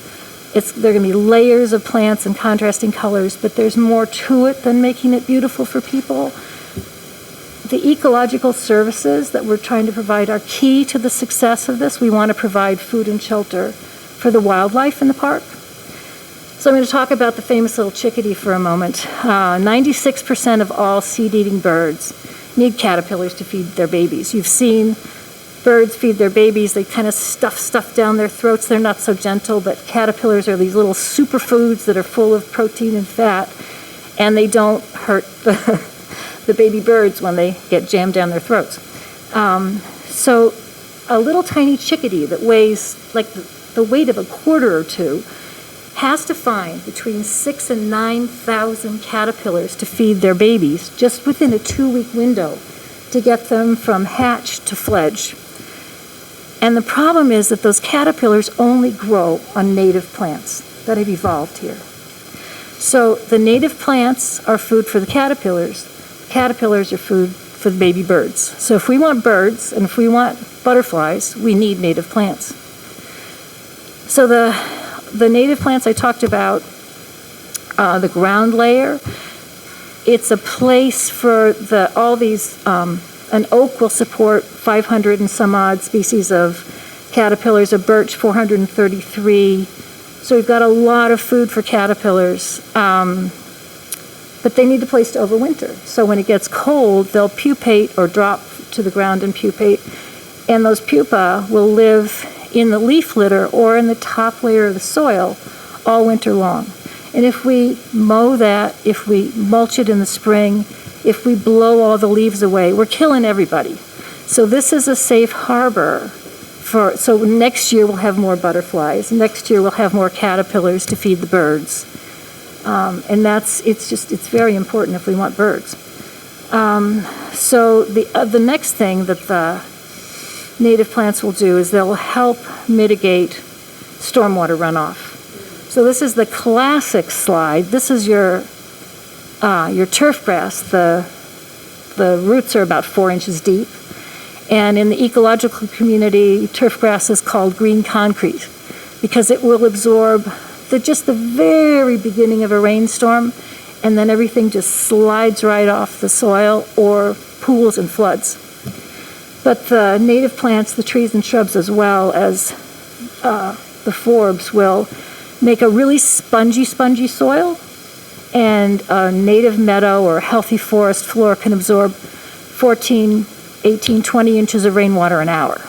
There are going to be layers of plants and contrasting colors, but there's more to it than making it beautiful for people. The ecological services that we're trying to provide are key to the success of this. We want to provide food and shelter for the wildlife in the park. So I'm going to talk about the famous little chickadee for a moment. 96% of all seed-eating birds need caterpillars to feed their babies. You've seen birds feed their babies. They kind of stuff stuff down their throats. They're not so gentle, but caterpillars are these little superfoods that are full of protein and fat, and they don't hurt the baby birds when they get jammed down their throats. So a little tiny chickadee that weighs like the weight of a quarter or two has to find between 6,000 and 9,000 caterpillars to feed their babies just within a 2-week window to get them from hatch to fledge. And the problem is that those caterpillars only grow on native plants that have evolved here. So the native plants are food for the caterpillars. Caterpillars are food for the baby birds. So if we want birds and if we want butterflies, we need native plants. So the native plants I talked about, the ground layer, it's a place for all these, an oak will support 500 and some odd species of caterpillars, a birch 433. So we've got a lot of food for caterpillars. But they need a place to overwinter. So when it gets cold, they'll pupate or drop to the ground and pupate. And those pupa will live in the leaf litter or in the top layer of the soil all winter long. And if we mow that, if we mulch it in the spring, if we blow all the leaves away, we're killing everybody. So this is a safe harbor so next year we'll have more butterflies. Next year we'll have more caterpillars to feed the birds. And it's very important if we want birds. So the next thing that the native plants will do is they'll help mitigate stormwater runoff. So this is the classic slide. This is your turf grass. The roots are about 4 inches deep. And in the ecological community, turf grass is called green concrete because it will absorb just the very beginning of a rainstorm, and then everything just slides right off the soil or pools and floods. But the native plants, the trees and shrubs as well as the forbs will make a really spongy soil, and a native meadow or healthy forest floor can absorb 14, 18, 20 inches of rainwater an hour.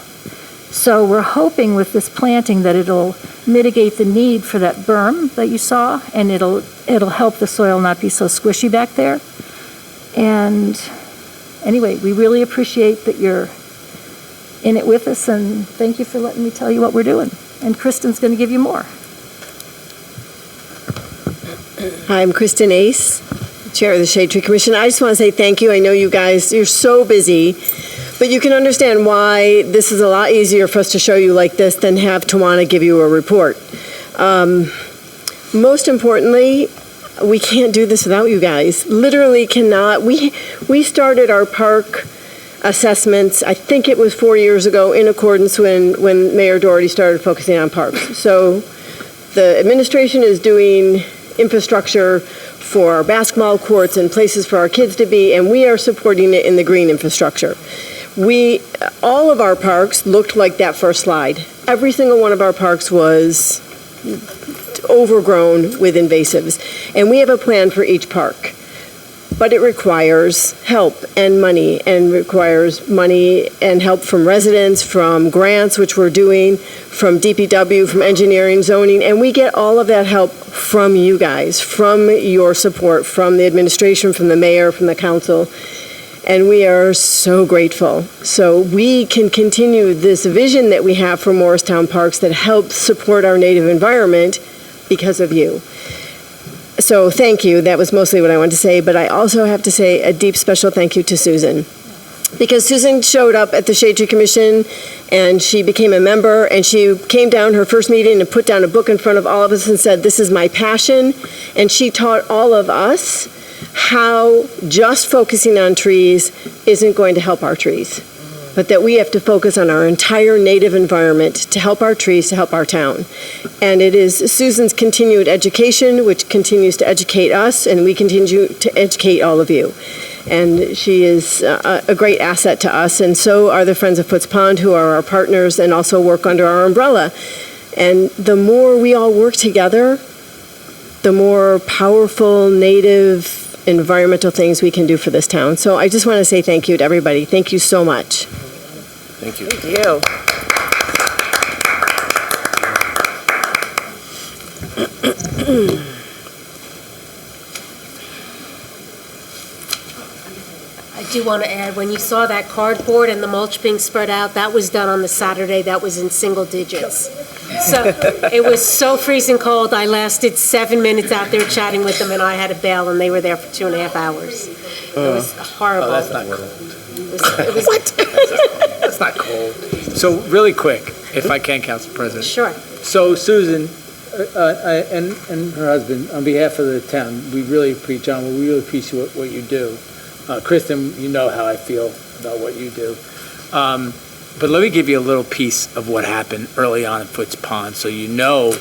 So we're hoping with this planting that it'll mitigate the need for that berm that you saw, and it'll help the soil not be so squishy back there. And anyway, we really appreciate that you're in it with us, and thank you for letting me tell you what we're doing. And Kristen's going to give you more. Hi, I'm Kristen Ace, Chair of the Shade Tree Commission. I just want to say thank you. I know you guys, you're so busy, but you can understand why this is a lot easier for us to show you like this than have Tawana give you a report. Most importantly, we can't do this without you guys. Literally cannot. We started our park assessments, I think it was 4 years ago, in accordance when Mayor Doherty started focusing on parks. So the administration is doing infrastructure for our basketball courts and places for our kids to be, and we are supporting it in the green infrastructure. All of our parks looked like that first slide. Every single one of our parks was overgrown with invasives, and we have a plan for each park. But it requires help and requires money and help from residents, from grants, which we're doing, from DPW, from engineering, zoning, and we get all of that help from you guys, from your support, from the administration, from the mayor, from the council, and we are so grateful. So we can continue this vision that we have for Morristown Parks that helps support our native environment because of you. So thank you. That was mostly what I wanted to say, but I also have to say a deep special thank you to Susan. Because Susan showed up at the Shade Tree Commission and she became a member and she came down her first meeting and put down a book in front of all of us and said, "This is my passion." And she taught all of us how just focusing on trees isn't going to help our trees, but that we have to focus on our entire native environment to help our trees, to help our town. And it is Susan's continued education, which continues to educate us, and we continue to educate all of you. And she is a great asset to us, and so are the Friends of Foots Pond, who are our partners and also work under our umbrella. And the more we all work together, the more powerful native environmental things we can do for this town. So I just want to say thank you to everybody. Thank you so much. Thank you. Thank you. I do want to add, when you saw that cardboard and the mulch being spread out, that was done on the Saturday. That was in single digits. So it was so freezing cold. I lasted 7 minutes out there chatting with them, and I had to bail, and they were there for 2.5 hours. It was horrible. Oh, that's not cold. It was what? That's not cold. So really quick, if I can, Council President. Sure. So Susan and her husband, on behalf of the town, we really appreciate what you do. Kristen, you know how I feel about what you do. But let me give you a little piece of what happened early on at Foots Pond, so you know.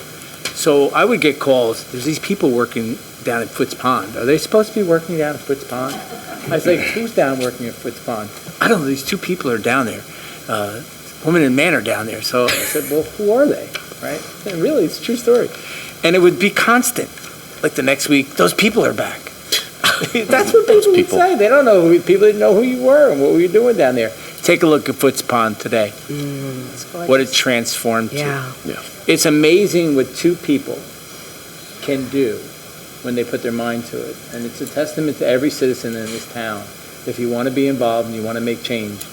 So I would get calls, there's these people working down at Foots Pond. Are they supposed to be working down at Foots Pond? I was like, who's down working at Foots Pond? I don't know, these two people are down there. Woman and man are down there. So I said, well, who are they, right? And really, it's a true story. And it would be constant. Like the next week, those people are back. That's what people would say. They don't know, people didn't know who you were and what were you doing down there. Take a look at Foots Pond today. What it transformed to. Yeah. It's amazing what two people can do when they put their mind to it. And it's a testament to every citizen in this town. If you want to be involved and you want to make change,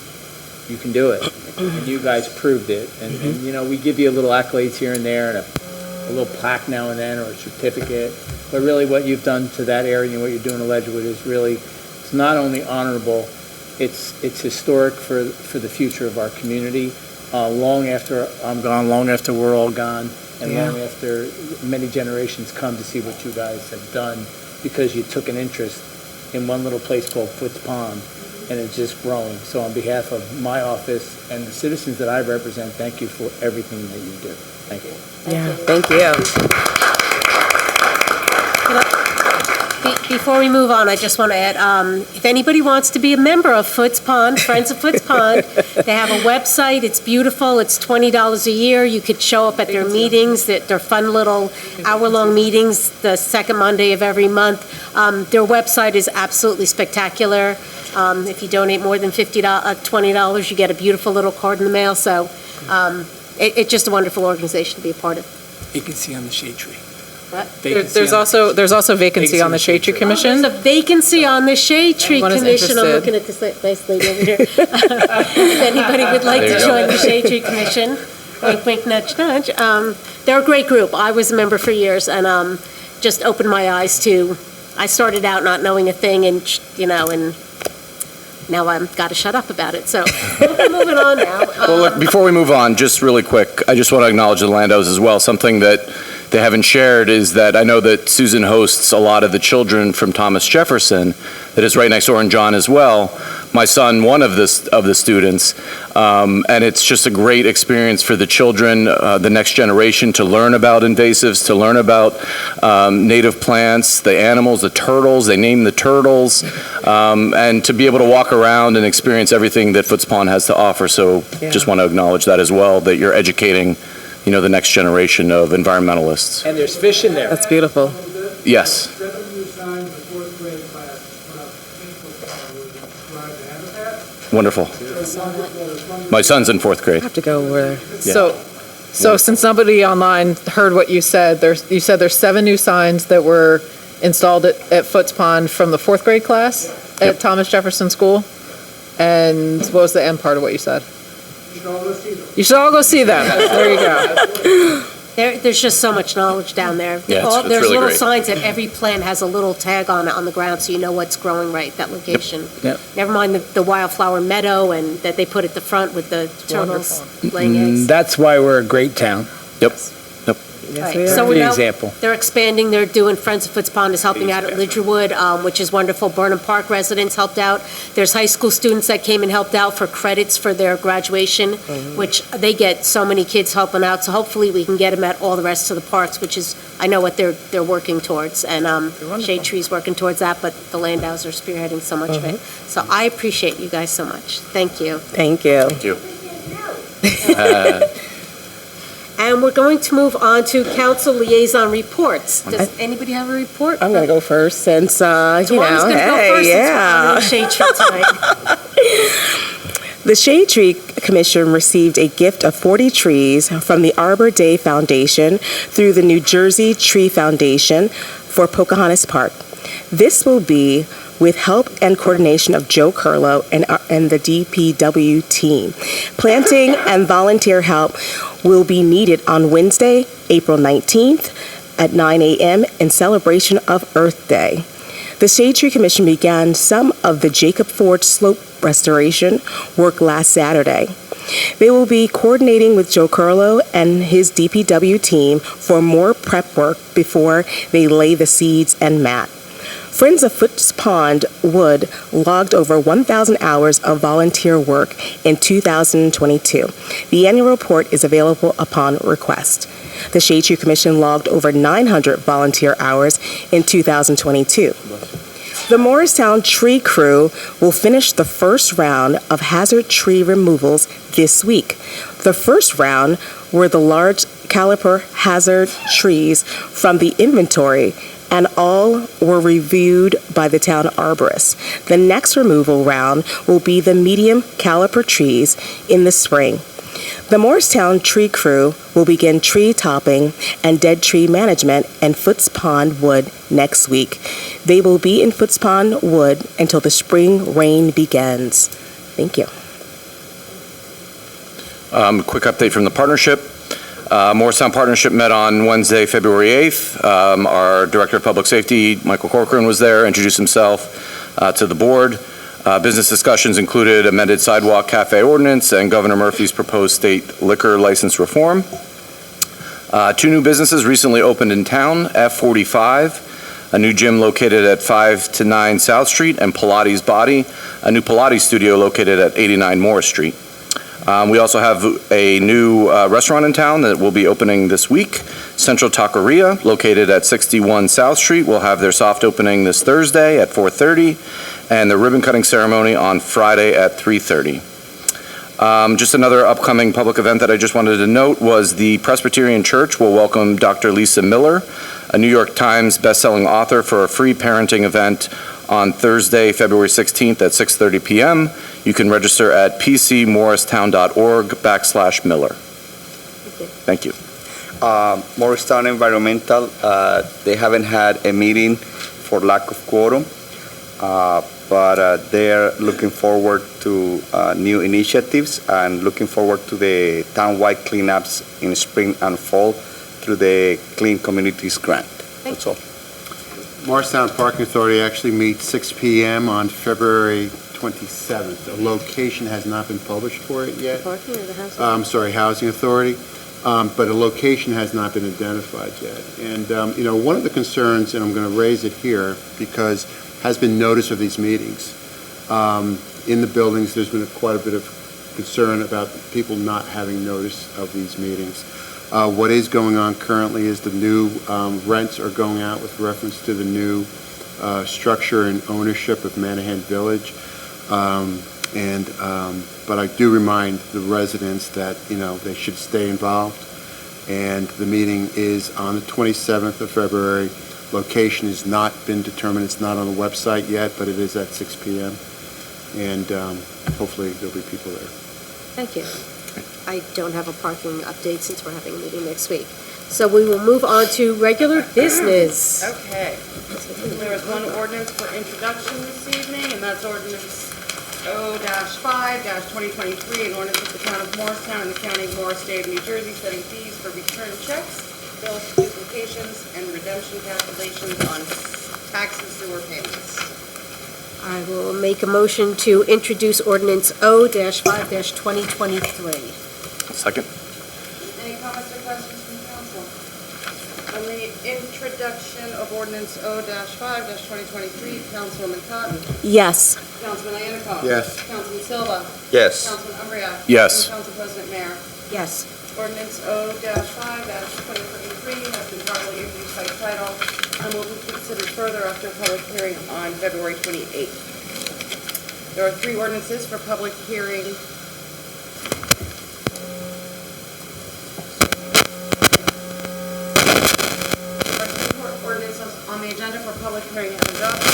you can do it. And you guys proved it. And you know, we give you a little accolades here and there and a little plaque now and then or a certificate. But really what you've done to that area and what you're doing to Ledgewood is really, it's not only honorable, it's historic for the future of our community. Long after I'm gone, long after we're all gone, and long after many generations come to see what you guys have done, because you took an interest in one little place called Foots Pond, and it's just growing. So on behalf of my office and the citizens that I represent, thank you for everything that you do. Thank you. Thank you. Before we move on, I just want to add, if anybody wants to be a member of Foots Pond, Friends of Foots Pond, they have a website. It's beautiful. It's $20 a year. You could show up at their meetings. They're fun little hour-long meetings the second Monday of every month. Their website is absolutely spectacular. If you donate more than $20, you get a beautiful little card in the mail. So it's just a wonderful organization to be a part of. Vacancy on the Shade Tree. What? There's also vacancy on the Shade Tree Commission. There's a vacancy on the Shade Tree Anyone is Commission. I'm interested. looking at this nice lady over here. If anybody would like to join the Shade Tree Commission, wink, wink, nudge, nudge. They're a great group. I was a member for years and just opened my eyes to, I started out not knowing a thing and now I've got to shut up about it. So moving on now. Well, look, before we move on, just really quick, I just want to acknowledge the Landos as well. Something that they haven't shared is that I know that Susan hosts a lot of the children from Thomas Jefferson that is right next door, and John as well. My son, one of the students, and it's just a great experience for the children, the next generation, to learn about invasives, to learn about native plants, the animals, the turtles. They name the turtles, and to be able to walk around and experience everything that Foots Pond has to offer. So, just want to acknowledge that as well, that you're educating, the next generation of environmentalists. And there's fish in there. That's beautiful. Yes. Wonderful. My son's in 4th grade. I have to go over there. So since somebody online heard what you said, you said there's 7 new signs that were installed at Foots Pond from the 4th grade class at Thomas Jefferson School. And what was the end part of what you said? You should all go see them. There you go. There's just so much knowledge down there. Yeah, it's There's really little great. signs that every plant has a little tag on it on the ground, so you know what's growing right at that location. Yep. Never mind the wildflower meadow and that they put at the front with the turtles laying eggs. That's why we're a great town. Yep. Right. So Good now example. they're expanding, they're doing Friends of Foots Pond is helping out at Lidgerwood, which is wonderful. Burnham Park residents helped out. There's high school students that came and helped out for credits for their graduation, which they get so many kids helping out. So hopefully we can get them at all the rest of the parks, which is, I know what they're working towards. And Shade Tree's working towards that, but the Landows are spearheading so much of it. So I appreciate you guys so much. Thank you. Thank you. Thank you. And we're going to move on to council liaison reports. Does anybody have a report? I'm going to go first since, Tawana's gonna go first since we're on Shade Tree tonight. The Shade Tree Commission received a gift of 40 trees from the Arbor Day Foundation through the New Jersey Tree Foundation for Pocahontas Park. This will be with help and coordination of Joe Curlo and the DPW team. Planting and volunteer help will be needed on Wednesday, April 19th at 9 a.m. in celebration of Earth Day. The Shade Tree Commission began some of the Jacob Ford slope restoration work last Saturday. They will be coordinating with Joe Curlo and his DPW team for more prep work before they lay the seeds and mat. Friends of Foots Pond Wood logged over 1,000 hours of volunteer work in 2022. The annual report is available upon request. The Shade Tree Commission logged over 900 volunteer hours in 2022. The Morristown Tree Crew will finish the first round of hazard tree removals this week. The first round were the large caliper hazard trees from the inventory, and all were reviewed by the town arborist. The next removal round will be the medium caliper trees in the spring. The Morristown Tree Crew will begin tree topping and dead tree management in Foots Pond Wood next week. They will be in Foots Pond Wood until the spring rain begins. Thank you. Quick update from the partnership. Morristown Partnership met on Wednesday, February 8th. Our Director of Public Safety, Michael Corcoran, was there, introduced himself to the board. Business discussions included amended sidewalk cafe ordinance and Governor Murphy's proposed state liquor license reform. 2 new businesses recently opened in town, F45, a new gym located at 5 to 9 South Street, and Pilates Body, a new Pilates studio located at 89 Morris Street. We also have a new restaurant in town that will be opening this week, Central Taqueria, located at 61 South Street. Will have their soft opening this Thursday at 4:30, and the ribbon cutting ceremony on Friday at 3:30. Just another upcoming public event that I just wanted to note was the Presbyterian Church will welcome Dr. Lisa Miller, a New York Times bestselling author, for a free parenting event on Thursday, February 16th at 6:30 p.m. You can register at pcmorristown.org/Miller. Thank you. Morristown Environmental, they haven't had a meeting for lack of quorum, but they're looking forward to new initiatives and looking forward to the townwide cleanups in spring and fall through the Clean Communities Grant. That's all. Morristown Parking Authority actually meets 6 p.m. on February 27th. The location has not been published for it yet. Parking or the housing? Housing Authority. But a location has not been identified yet. And, one of the concerns, and I'm going to raise it here, because has been notice of these meetings. In the buildings, there's been quite a bit of concern about people not having notice of these meetings. What is going on currently is the new rents are going out with reference to the new structure and ownership of Manahan Village. But I do remind the residents that, they should stay involved. And the meeting is on the 27th of February. Location has not been determined. It's not on the website yet, but it is at 6 p.m. And hopefully there'll be people there. Thank you. I don't have a parking update since we're having a meeting next week. So we will move on to regular business. Okay. There is one ordinance for introduction this evening, and that's ordinance O-5-2023, an ordinance of the town of Morristown and the county of Morris, state of New Jersey, setting fees for return checks, bills, duplications, and redemption calculations on tax and sewer payments. I will make a motion to introduce ordinance O-5-2023. Second. Any comments or questions from council? On the introduction of ordinance O-5-2023, Councilwoman Cotton. Yes. Councilman Iannacone. Yes. Councilman Silva. Yes. Councilman Umbreak. Yes. And Council President Mayor. Yes. Ordinance O-5-2023 has been properly introduced by title and will be considered further after a public hearing on February 28th. There are three ordinances for public hearing. There are three ordinances on the agenda for public hearing and adoption.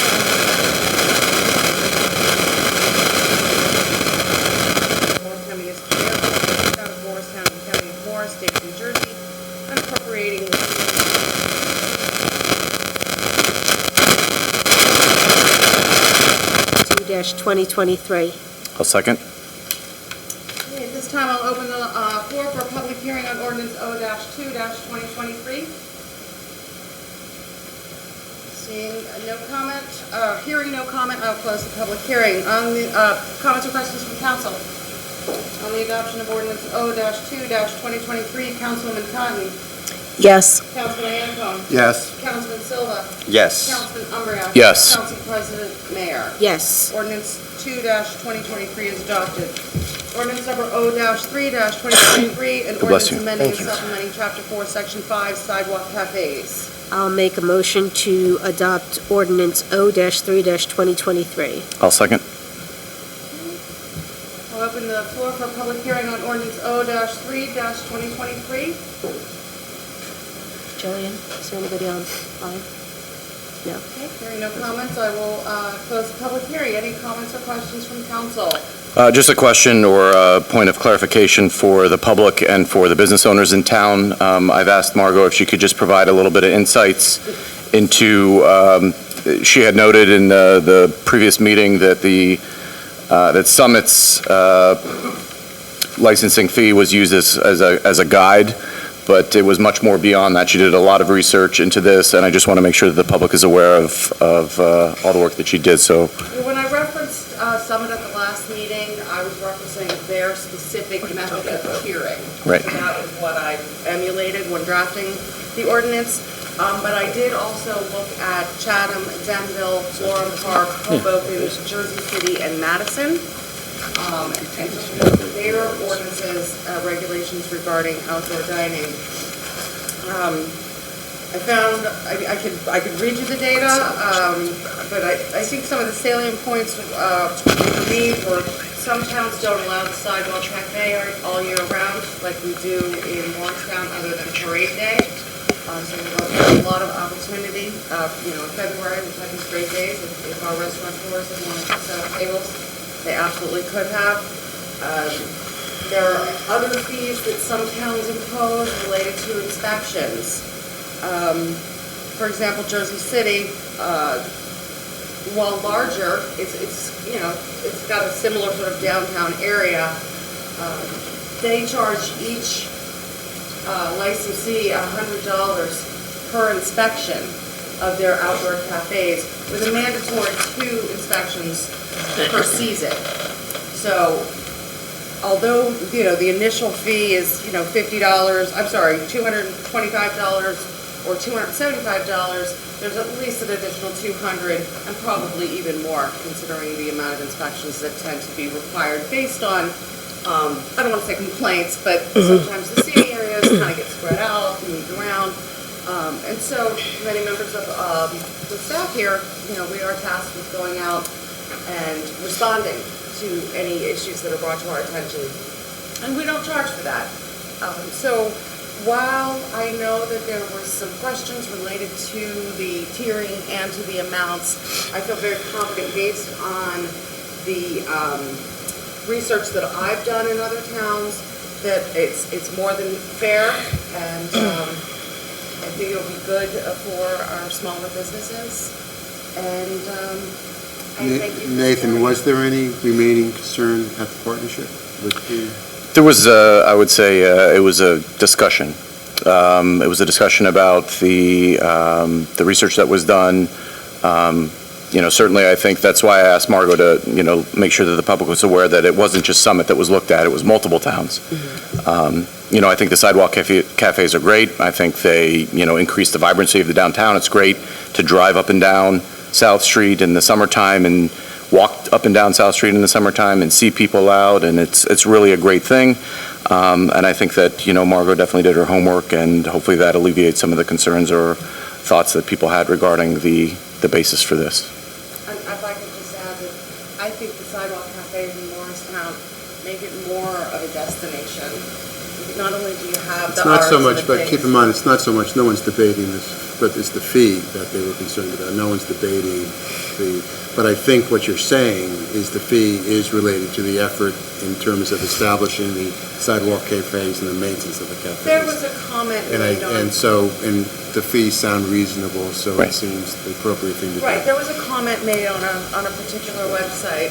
Morristown Municipal Airport, Town of Morristown, and County of Morris, State of New Jersey, and appropriating the 2-2023. I'll second. Okay, at this time, I'll open the floor for a public hearing on ordinance O-2-2023. Seeing no comment, hearing no comment, I'll close the public hearing. On the comments or questions from council? On the adoption of ordinance O-2-2023, Councilwoman Cotton. Yes. Councilman Iannacone. Yes. Councilman Silva. Yes. Councilman Umbreak. Yes. Council President Mayor. Yes. Ordinance 2-2023 is adopted. Ordinance number O-3-2023, an ordinance amending and supplementing Chapter 4, Section 5, sidewalk cafes. I'll make a motion to adopt ordinance O-3-2023. I'll second. I'll open the floor for a public hearing on ordinance O-3-2023. Jillian, is there anybody online? No. Okay, hearing no comments, I will close the public hearing. Any comments or questions from council? Just a question or a point of clarification for the public and for the business owners in town. I've asked Margot if she could just provide a little bit of insights into, she had noted in the previous meeting that that Summit's licensing fee was used as a guide, but it was much more beyond that. She did a lot of research into this, and I just want to make sure that the public is aware of all the work that she did. So When I referenced Summit at the last meeting, I was referencing their specific method of tiering. Right. So that was what I emulated when drafting the ordinance. But I did also look at Chatham, Denville, Florham Park, Hoboken, Jersey City, and Madison. And just look at their ordinances, regulations regarding outdoor dining. I found, I could read you the data, but I think some of the salient points for me were some towns don't allow the sidewalk cafe all year round like we do in Morristown other than Parade Day. So there's a lot of opportunity. In February, we're talking straight days. If our restaurateurs had wanted to set up tables, they absolutely could have. There are other fees that some towns impose related to inspections. For example, Jersey City, while larger, it's got a similar sort of downtown area. They charge each licensee $100 per inspection of their outdoor cafes, with a mandatory 2 inspections per season. So, although the initial fee is $225 or $275, there's at least an additional $200 and probably even more considering the amount of inspections that tend to be required based on, I don't want to say complaints, but sometimes the seating areas kind of get spread out, moved around. And so many members of the staff here, we are tasked with going out and responding to any issues that are brought to our attention. And we don't charge for that. So while I know that there were some questions related to the tiering and to the amounts, I feel very confident based on the research that I've done in other towns that it's more than fair, and I think it'll be good for our smaller businesses. And I thank you. Nathan, was there any remaining concern at the partnership with the? There was, I would say, it was a discussion. It was a discussion about the research that was done. Certainly I think that's why I asked Margot to, make sure that the public was aware that it wasn't just Summit that was looked at, it was multiple towns. I think the sidewalk cafes are great. I think they, increase the vibrancy of the downtown. It's great to drive up and down South Street in the summertime and walk up and down South Street in the summertime and see people out, and it's really a great thing. And I think that, Margot definitely did her homework, and hopefully that alleviates some of the concerns or thoughts that people had regarding the basis for this. And if I could just add that I think the sidewalk cafes in Morristown make it more of a destination. Not only do you have the It's not so arts and much, the but things- keep in mind, it's not so much, no one's debating this, but it's the fee that they were concerned about. No one's debating but I think what you're saying is the fee is related to the effort in terms of establishing the sidewalk cafes and the maintenance of the cafes. There was a comment made on. And the fees sound reasonable, so it seems the appropriate thing to do. Right, there was a comment made on a particular website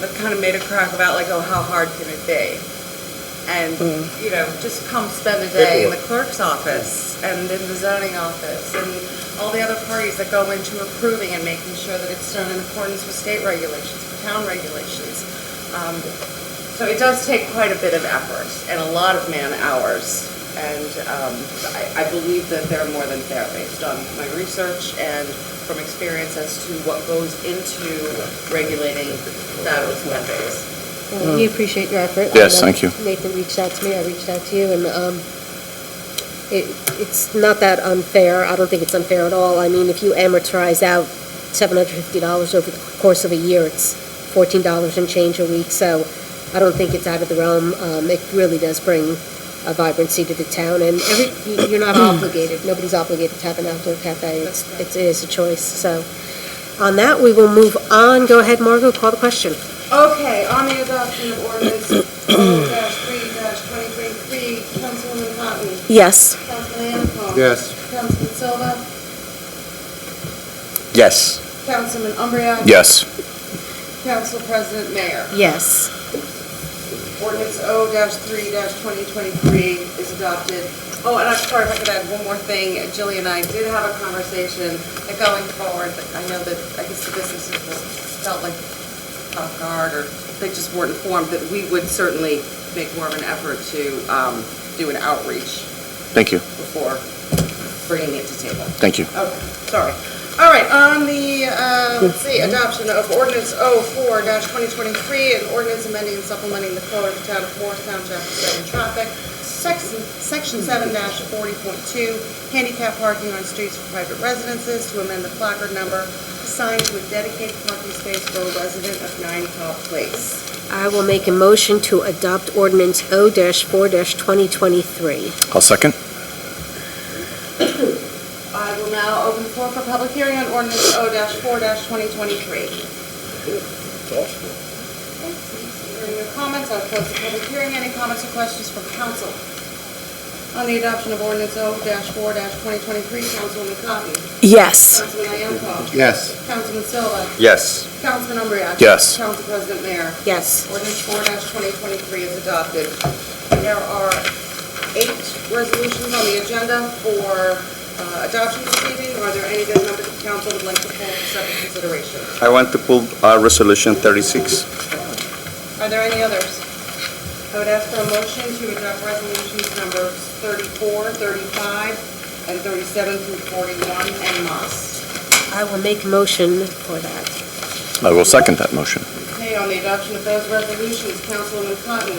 that kind of made a crack about like, oh, how hard can it be? And, just come spend a day in the clerk's office and in the zoning office and all the other parties that go into approving and making sure that it's done in accordance with state regulations, with town regulations. So it does take quite a bit of effort and a lot of man hours. And I believe that they're more than fair based on my research and from experience as to what goes into regulating those cafes. Well, we appreciate your effort. Yes, thank you. Nathan reached out to me, I reached out to you, and it's not that unfair. I don't think it's unfair at all. I mean, if you amortize out $750 over the course of a year, it's $14 and change a week, so I don't think it's out of the realm. It really does bring a vibrancy to the town, and you're not obligated. Nobody's obligated to have an outdoor cafe. It is a choice. So on that, we will move on. Go ahead, Margot, call the question. Okay, on the adoption of ordinance 0-3-2023, Councilwoman Cotton. Yes. Councilman Anacomb. Yes. Councilman Silva. Yes. Councilman Umbreak. Yes. Council President Mayor. Yes. Ordinance 0-3-2023 is adopted. Oh, and I'm sorry if I could add one more thing. Jillian and I did have a conversation that going forward, I know that I guess the businesses felt like off guard or they just weren't informed that we would certainly make more of an effort to do an outreach Thank you. before bringing it to table. Thank you. Okay, sorry. All right, on the, adoption of ordinance 04-2023, an ordinance amending and supplementing the code of the town of Morristown, chapter 7 traffic, section 7-40.2, handicap parking on streets for private residences, to amend the placard number assigned to a dedicated parking space for a resident of 9 Cobb Place. I will make a motion to adopt ordinance O-4-2023. I'll second. I will now open the floor for public hearing on ordinance O-4-2023. Hearing no comments, I'll close the public hearing. Any comments or questions from council? On the adoption of ordinance O-4-2023, Councilwoman Cotton. Yes. Councilman Iannacock. Yes. Councilman Silva. Yes. Councilman Umbreak. Yes. Council President Mayor. Yes. Ordinance 4-2023 is adopted. There are 8 resolutions on the agenda for adoption this evening. Are there any that members of council would like to pull for separate consideration? I want to pull Resolution 36. Are there any others? I would ask for a motion to adopt resolutions numbers 34, 35, and 37 through 41, and must. I will make a motion for that. I will second that motion. Okay, on the adoption of those resolutions, Councilwoman Cotton.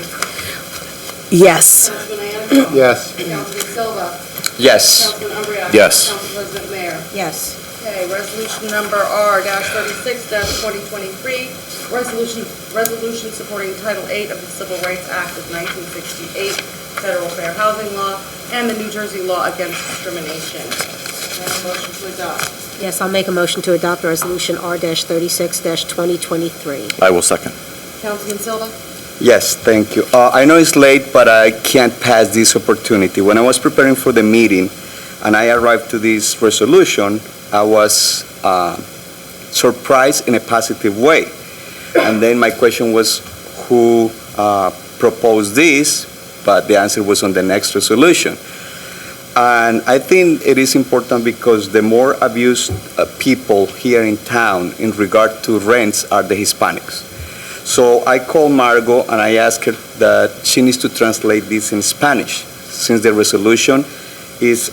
Yes. Councilman Anacone. Yes. Councilman Silva. Yes. Councilman Umbreak. Yes. Council President Mayor. Yes. Okay, resolution number R-36-2023, resolution supporting Title VIII of the Civil Rights Act of 1968, Federal Fair Housing Law, and the New Jersey Law Against Discrimination. Can I have a motion to adopt? Yes, I'll make a motion to adopt Resolution R-36-2023. I will second. Councilman Silva? Yes, thank you. I know it's late, but I can't pass this opportunity. When I was preparing for the meeting and I arrived to this resolution, I was surprised in a positive way. And then my question was, who proposed this? But the answer was on the next resolution. And I think it is important because the more abused people here in town in regard to rents are the Hispanics. So I called Margot and I asked her that she needs to translate this in Spanish, since the resolution is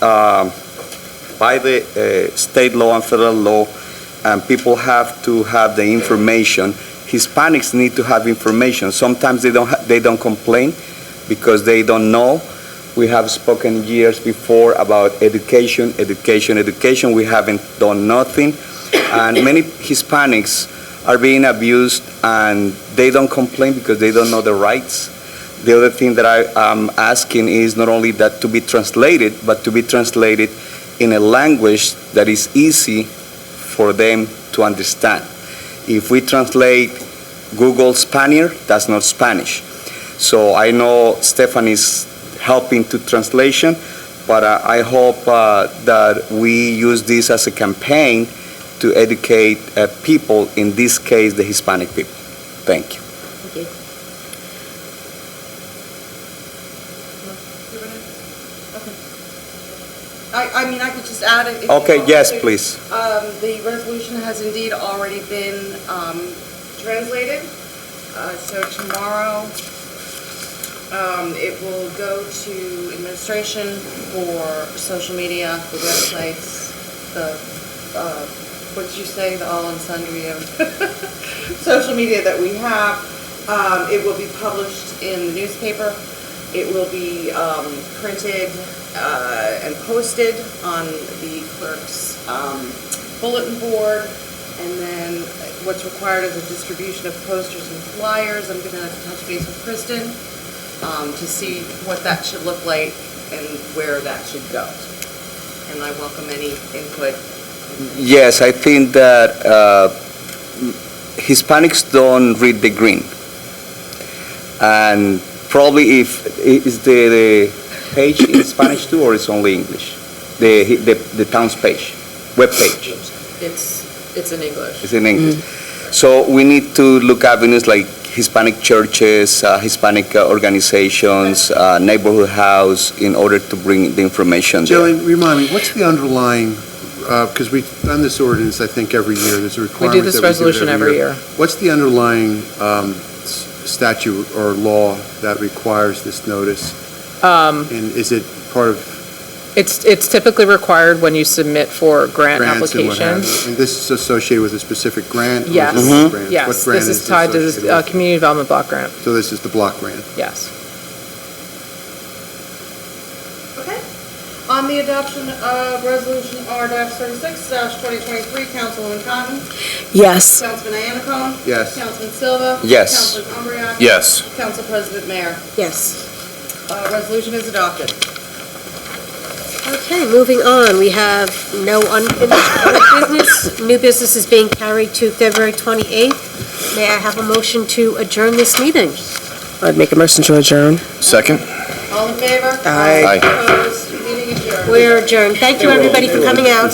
by the state law and federal law, and people have to have the information. Hispanics need to have information. Sometimes they don't complain because they don't know. We have spoken years before about education. We haven't done nothing. And many Hispanics are being abused and they don't complain because they don't know the rights. The other thing that I am asking is not only that to be translated, but to be translated in a language that is easy for them to understand. If we translate Google Spaniard, that's not Spanish. So I know Stephanie's helping to translation, but I hope that we use this as a campaign to educate people, in this case, the Hispanic people. Thank you. Thank you. I mean, I could just add it. if you Okay, want yes, to. please. The resolution has indeed already been translated. So tomorrow, it will go to administration for social media, the websites, the, what did you say, the all and sundry of social media that we have. It will be published in the newspaper. It will be printed and posted on the clerk's bulletin board. And then what's required is a distribution of posters and flyers. I'm going to touch base with Kristen to see what that should look like and where that should go. And I welcome any input. Yes, I think that Hispanics don't read the green. And probably is the page in Spanish too, or it's only English? The town's page, web page. It's in English. It's in English. So we need to look at avenues like Hispanic churches, Hispanic organizations, neighborhood house, in order to bring the information there. Jillian, remind me, what's the underlying, because we've done this ordinance, I think, every year, there's a requirement. We do this resolution every year. What's the underlying statute or law that requires this notice? And is it part of It's typically required when you submit for grant grants and what have applications. you? And this is associated with a specific grant? or Yes, is it grants? What yes, grant this is is tied to associated the with? Community Development Block Grant, So this is the block grant? yes. Okay. On the adoption of Resolution R-36-2023, Councilwoman Cotton. Yes. Councilman Anacone. Yes. Councilman Silva. Yes. Councilman Umbreak. Yes. Council President Mayor. Yes. Resolution is adopted. Okay, moving on, we have no unfinished old business. New business is being carried to February 28th. May I have a motion to adjourn this meeting? I'd make a motion to adjourn. Second? All in favor? Aye. Aye. Opposed? Meeting adjourned. We're adjourned. Thank you, everybody, for coming out.